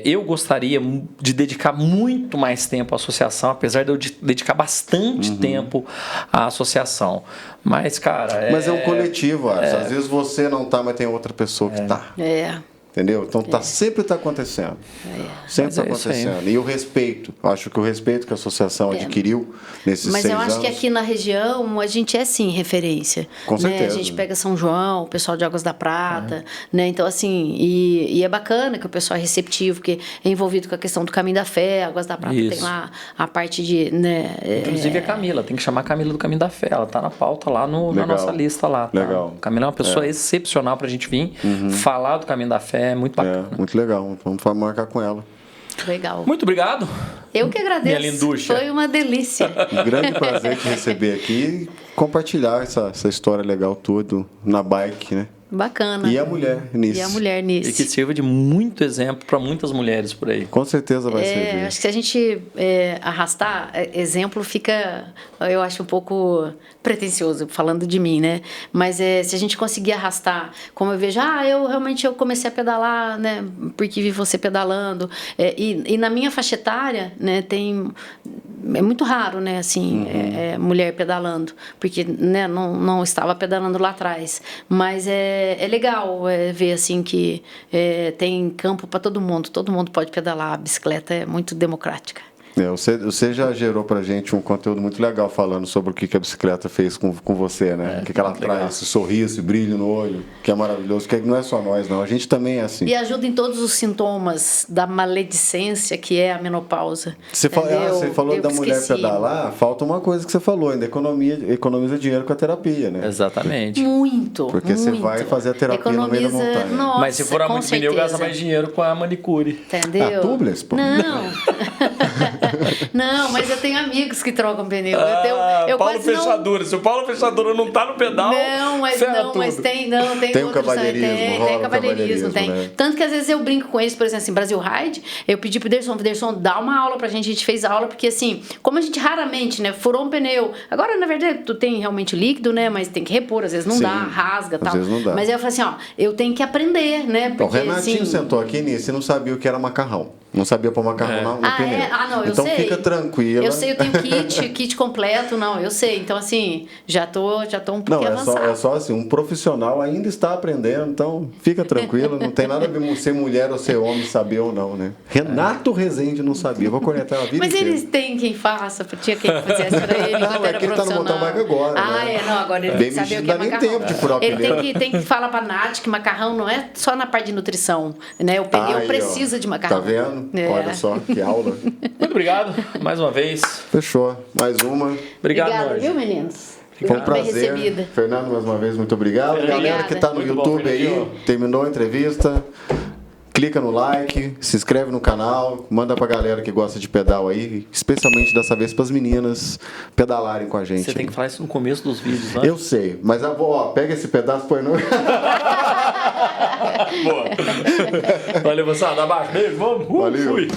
Eu gostaria de dedicar muito mais tempo à associação, apesar de eu dedicar bastante tempo à associação. Mas, cara... Mas é um coletivo, às vezes você não tá, mas tem outra pessoa que tá. Entendeu? Então sempre está acontecendo. Sempre está acontecendo. E o respeito. Acho que o respeito que a associação adquiriu nesses 6 anos... Mas eu acho que aqui na região a gente é sim referência. Com certeza. A gente pega São João, o pessoal de Águas da Prata, né? Então, assim, e é bacana que o pessoal é receptivo, que é envolvido com a questão do Caminho da Fé. Águas da Prata tem lá a parte de... Né, inclusive a Camila, tem que chamar a Camila do Caminho da Fé. Ela está na pauta lá na nossa lista lá. Tá? Legal. A Camila é uma pessoa excepcional para a gente vir falar do Caminho da Fé. É muito bacana. Muito legal. Vamos marcar com ela. Legal. Muito obrigado. Eu que agradeço. Minha linducha. Foi uma delícia. Um grande prazer te receber aqui e compartilhar essa história legal toda na bike, né? Bacana. E a mulher nisso. E que sirva de muito exemplo para muitas mulheres por aí. Com certeza vai servir. Acho que se a gente arrastar, exemplo fica, eu acho, um pouco pretencioso, falando de mim, né? Mas se a gente conseguir arrastar, como eu vejo, eu comecei a pedalar, né? Porque vi você pedalando. E na minha faixa etária, né, é muito raro, né, assim, mulher pedalando, porque, né, não estava pedalando lá atrás. Mas é legal ver, assim, que tem campo para todo mundo pode pedalar, a bicicleta é muito democrática. Você já gerou pra gente um conteúdo muito legal falando sobre o que a bicicleta fez com você, né? O que ela traz, esse sorriso, esse brilho no olho, que é maravilhoso, que não é só nós, não. A gente também é assim. E ajuda em todos os sintomas da maledicência que é a menopausa. Você falou da mulher pedalar, falta uma coisa que você falou, ainda economiza dinheiro com a terapia, né? Exatamente. Muito. Porque você vai fazer a terapia no meio da montanha. Nossa, mas se for a muito pneu, gasta mais dinheiro com a manicure. Entendeu? Tubeless, pô. Não. Não, mas eu tenho amigos que trocam pneu. Eu Paulo Fechadura. Se o Paulo Fechadura não tá no pedal, mas tem o cavalheirismo, tem cavalheirismo, tem. Né? Tanto que às vezes eu brinco com eles, por exemplo, assim, Brasil Ride, eu pedi pro Derson, dá uma aula pra gente fez aula, porque assim, como a gente raramente, né, furou um pneu, agora na verdade tu tem realmente líquido, né, mas tem que repor, às vezes não dá, rasga e tal. Vezes não dá. Mas aí eu falei assim, eu tenho que aprender, né, porque o Renatinho sentou aqui nisso e não sabia o que era macarrão. Não sabia pôr macarrão no pneu. Não, eu então sei. Fica tranquila. Eu sei, eu tenho kit completo, eu sei. Então, assim, já tô um pouquinho avançado. É só assim, um profissional ainda está aprendendo, então fica tranquilo, não tem nada a ver ser mulher ou ser homem, saber ou não, né? Renato Rezende não sabia, vou conectar a vida Mas inteira. eles têm quem faça, tinha quem fizesse pra ele, não, é que ele tá no mountain bike agora, né? Agora ele tem que saber o que é macarrão. Tempo de furar o pneu. Ele tem que falar pra Nath que macarrão não é só na parte de nutrição, né? O pneu precisa de macarrão. Tá vendo? Olha só. Que aula. Muito obrigado, mais uma vez. Fechou. Mais uma. Obrigado, viu, meninos? Foi um prazer. Fernando, mais uma vez, muito obrigado. Obrigada. Galera que tá no Muito YouTube bom, aí, terminou a entrevista. Clica no like, se inscreve no canal, manda pra galera que gosta de pedal aí, especialmente dessa vez pras meninas pedalarem com a gente. Você tem que falar isso no começo dos vídeos, né? Eu sei, mas pega esse pedaço e põe no... Boa. Valeu, moçada. Abaixo. Beijo. Vamos. Valeu. Fui.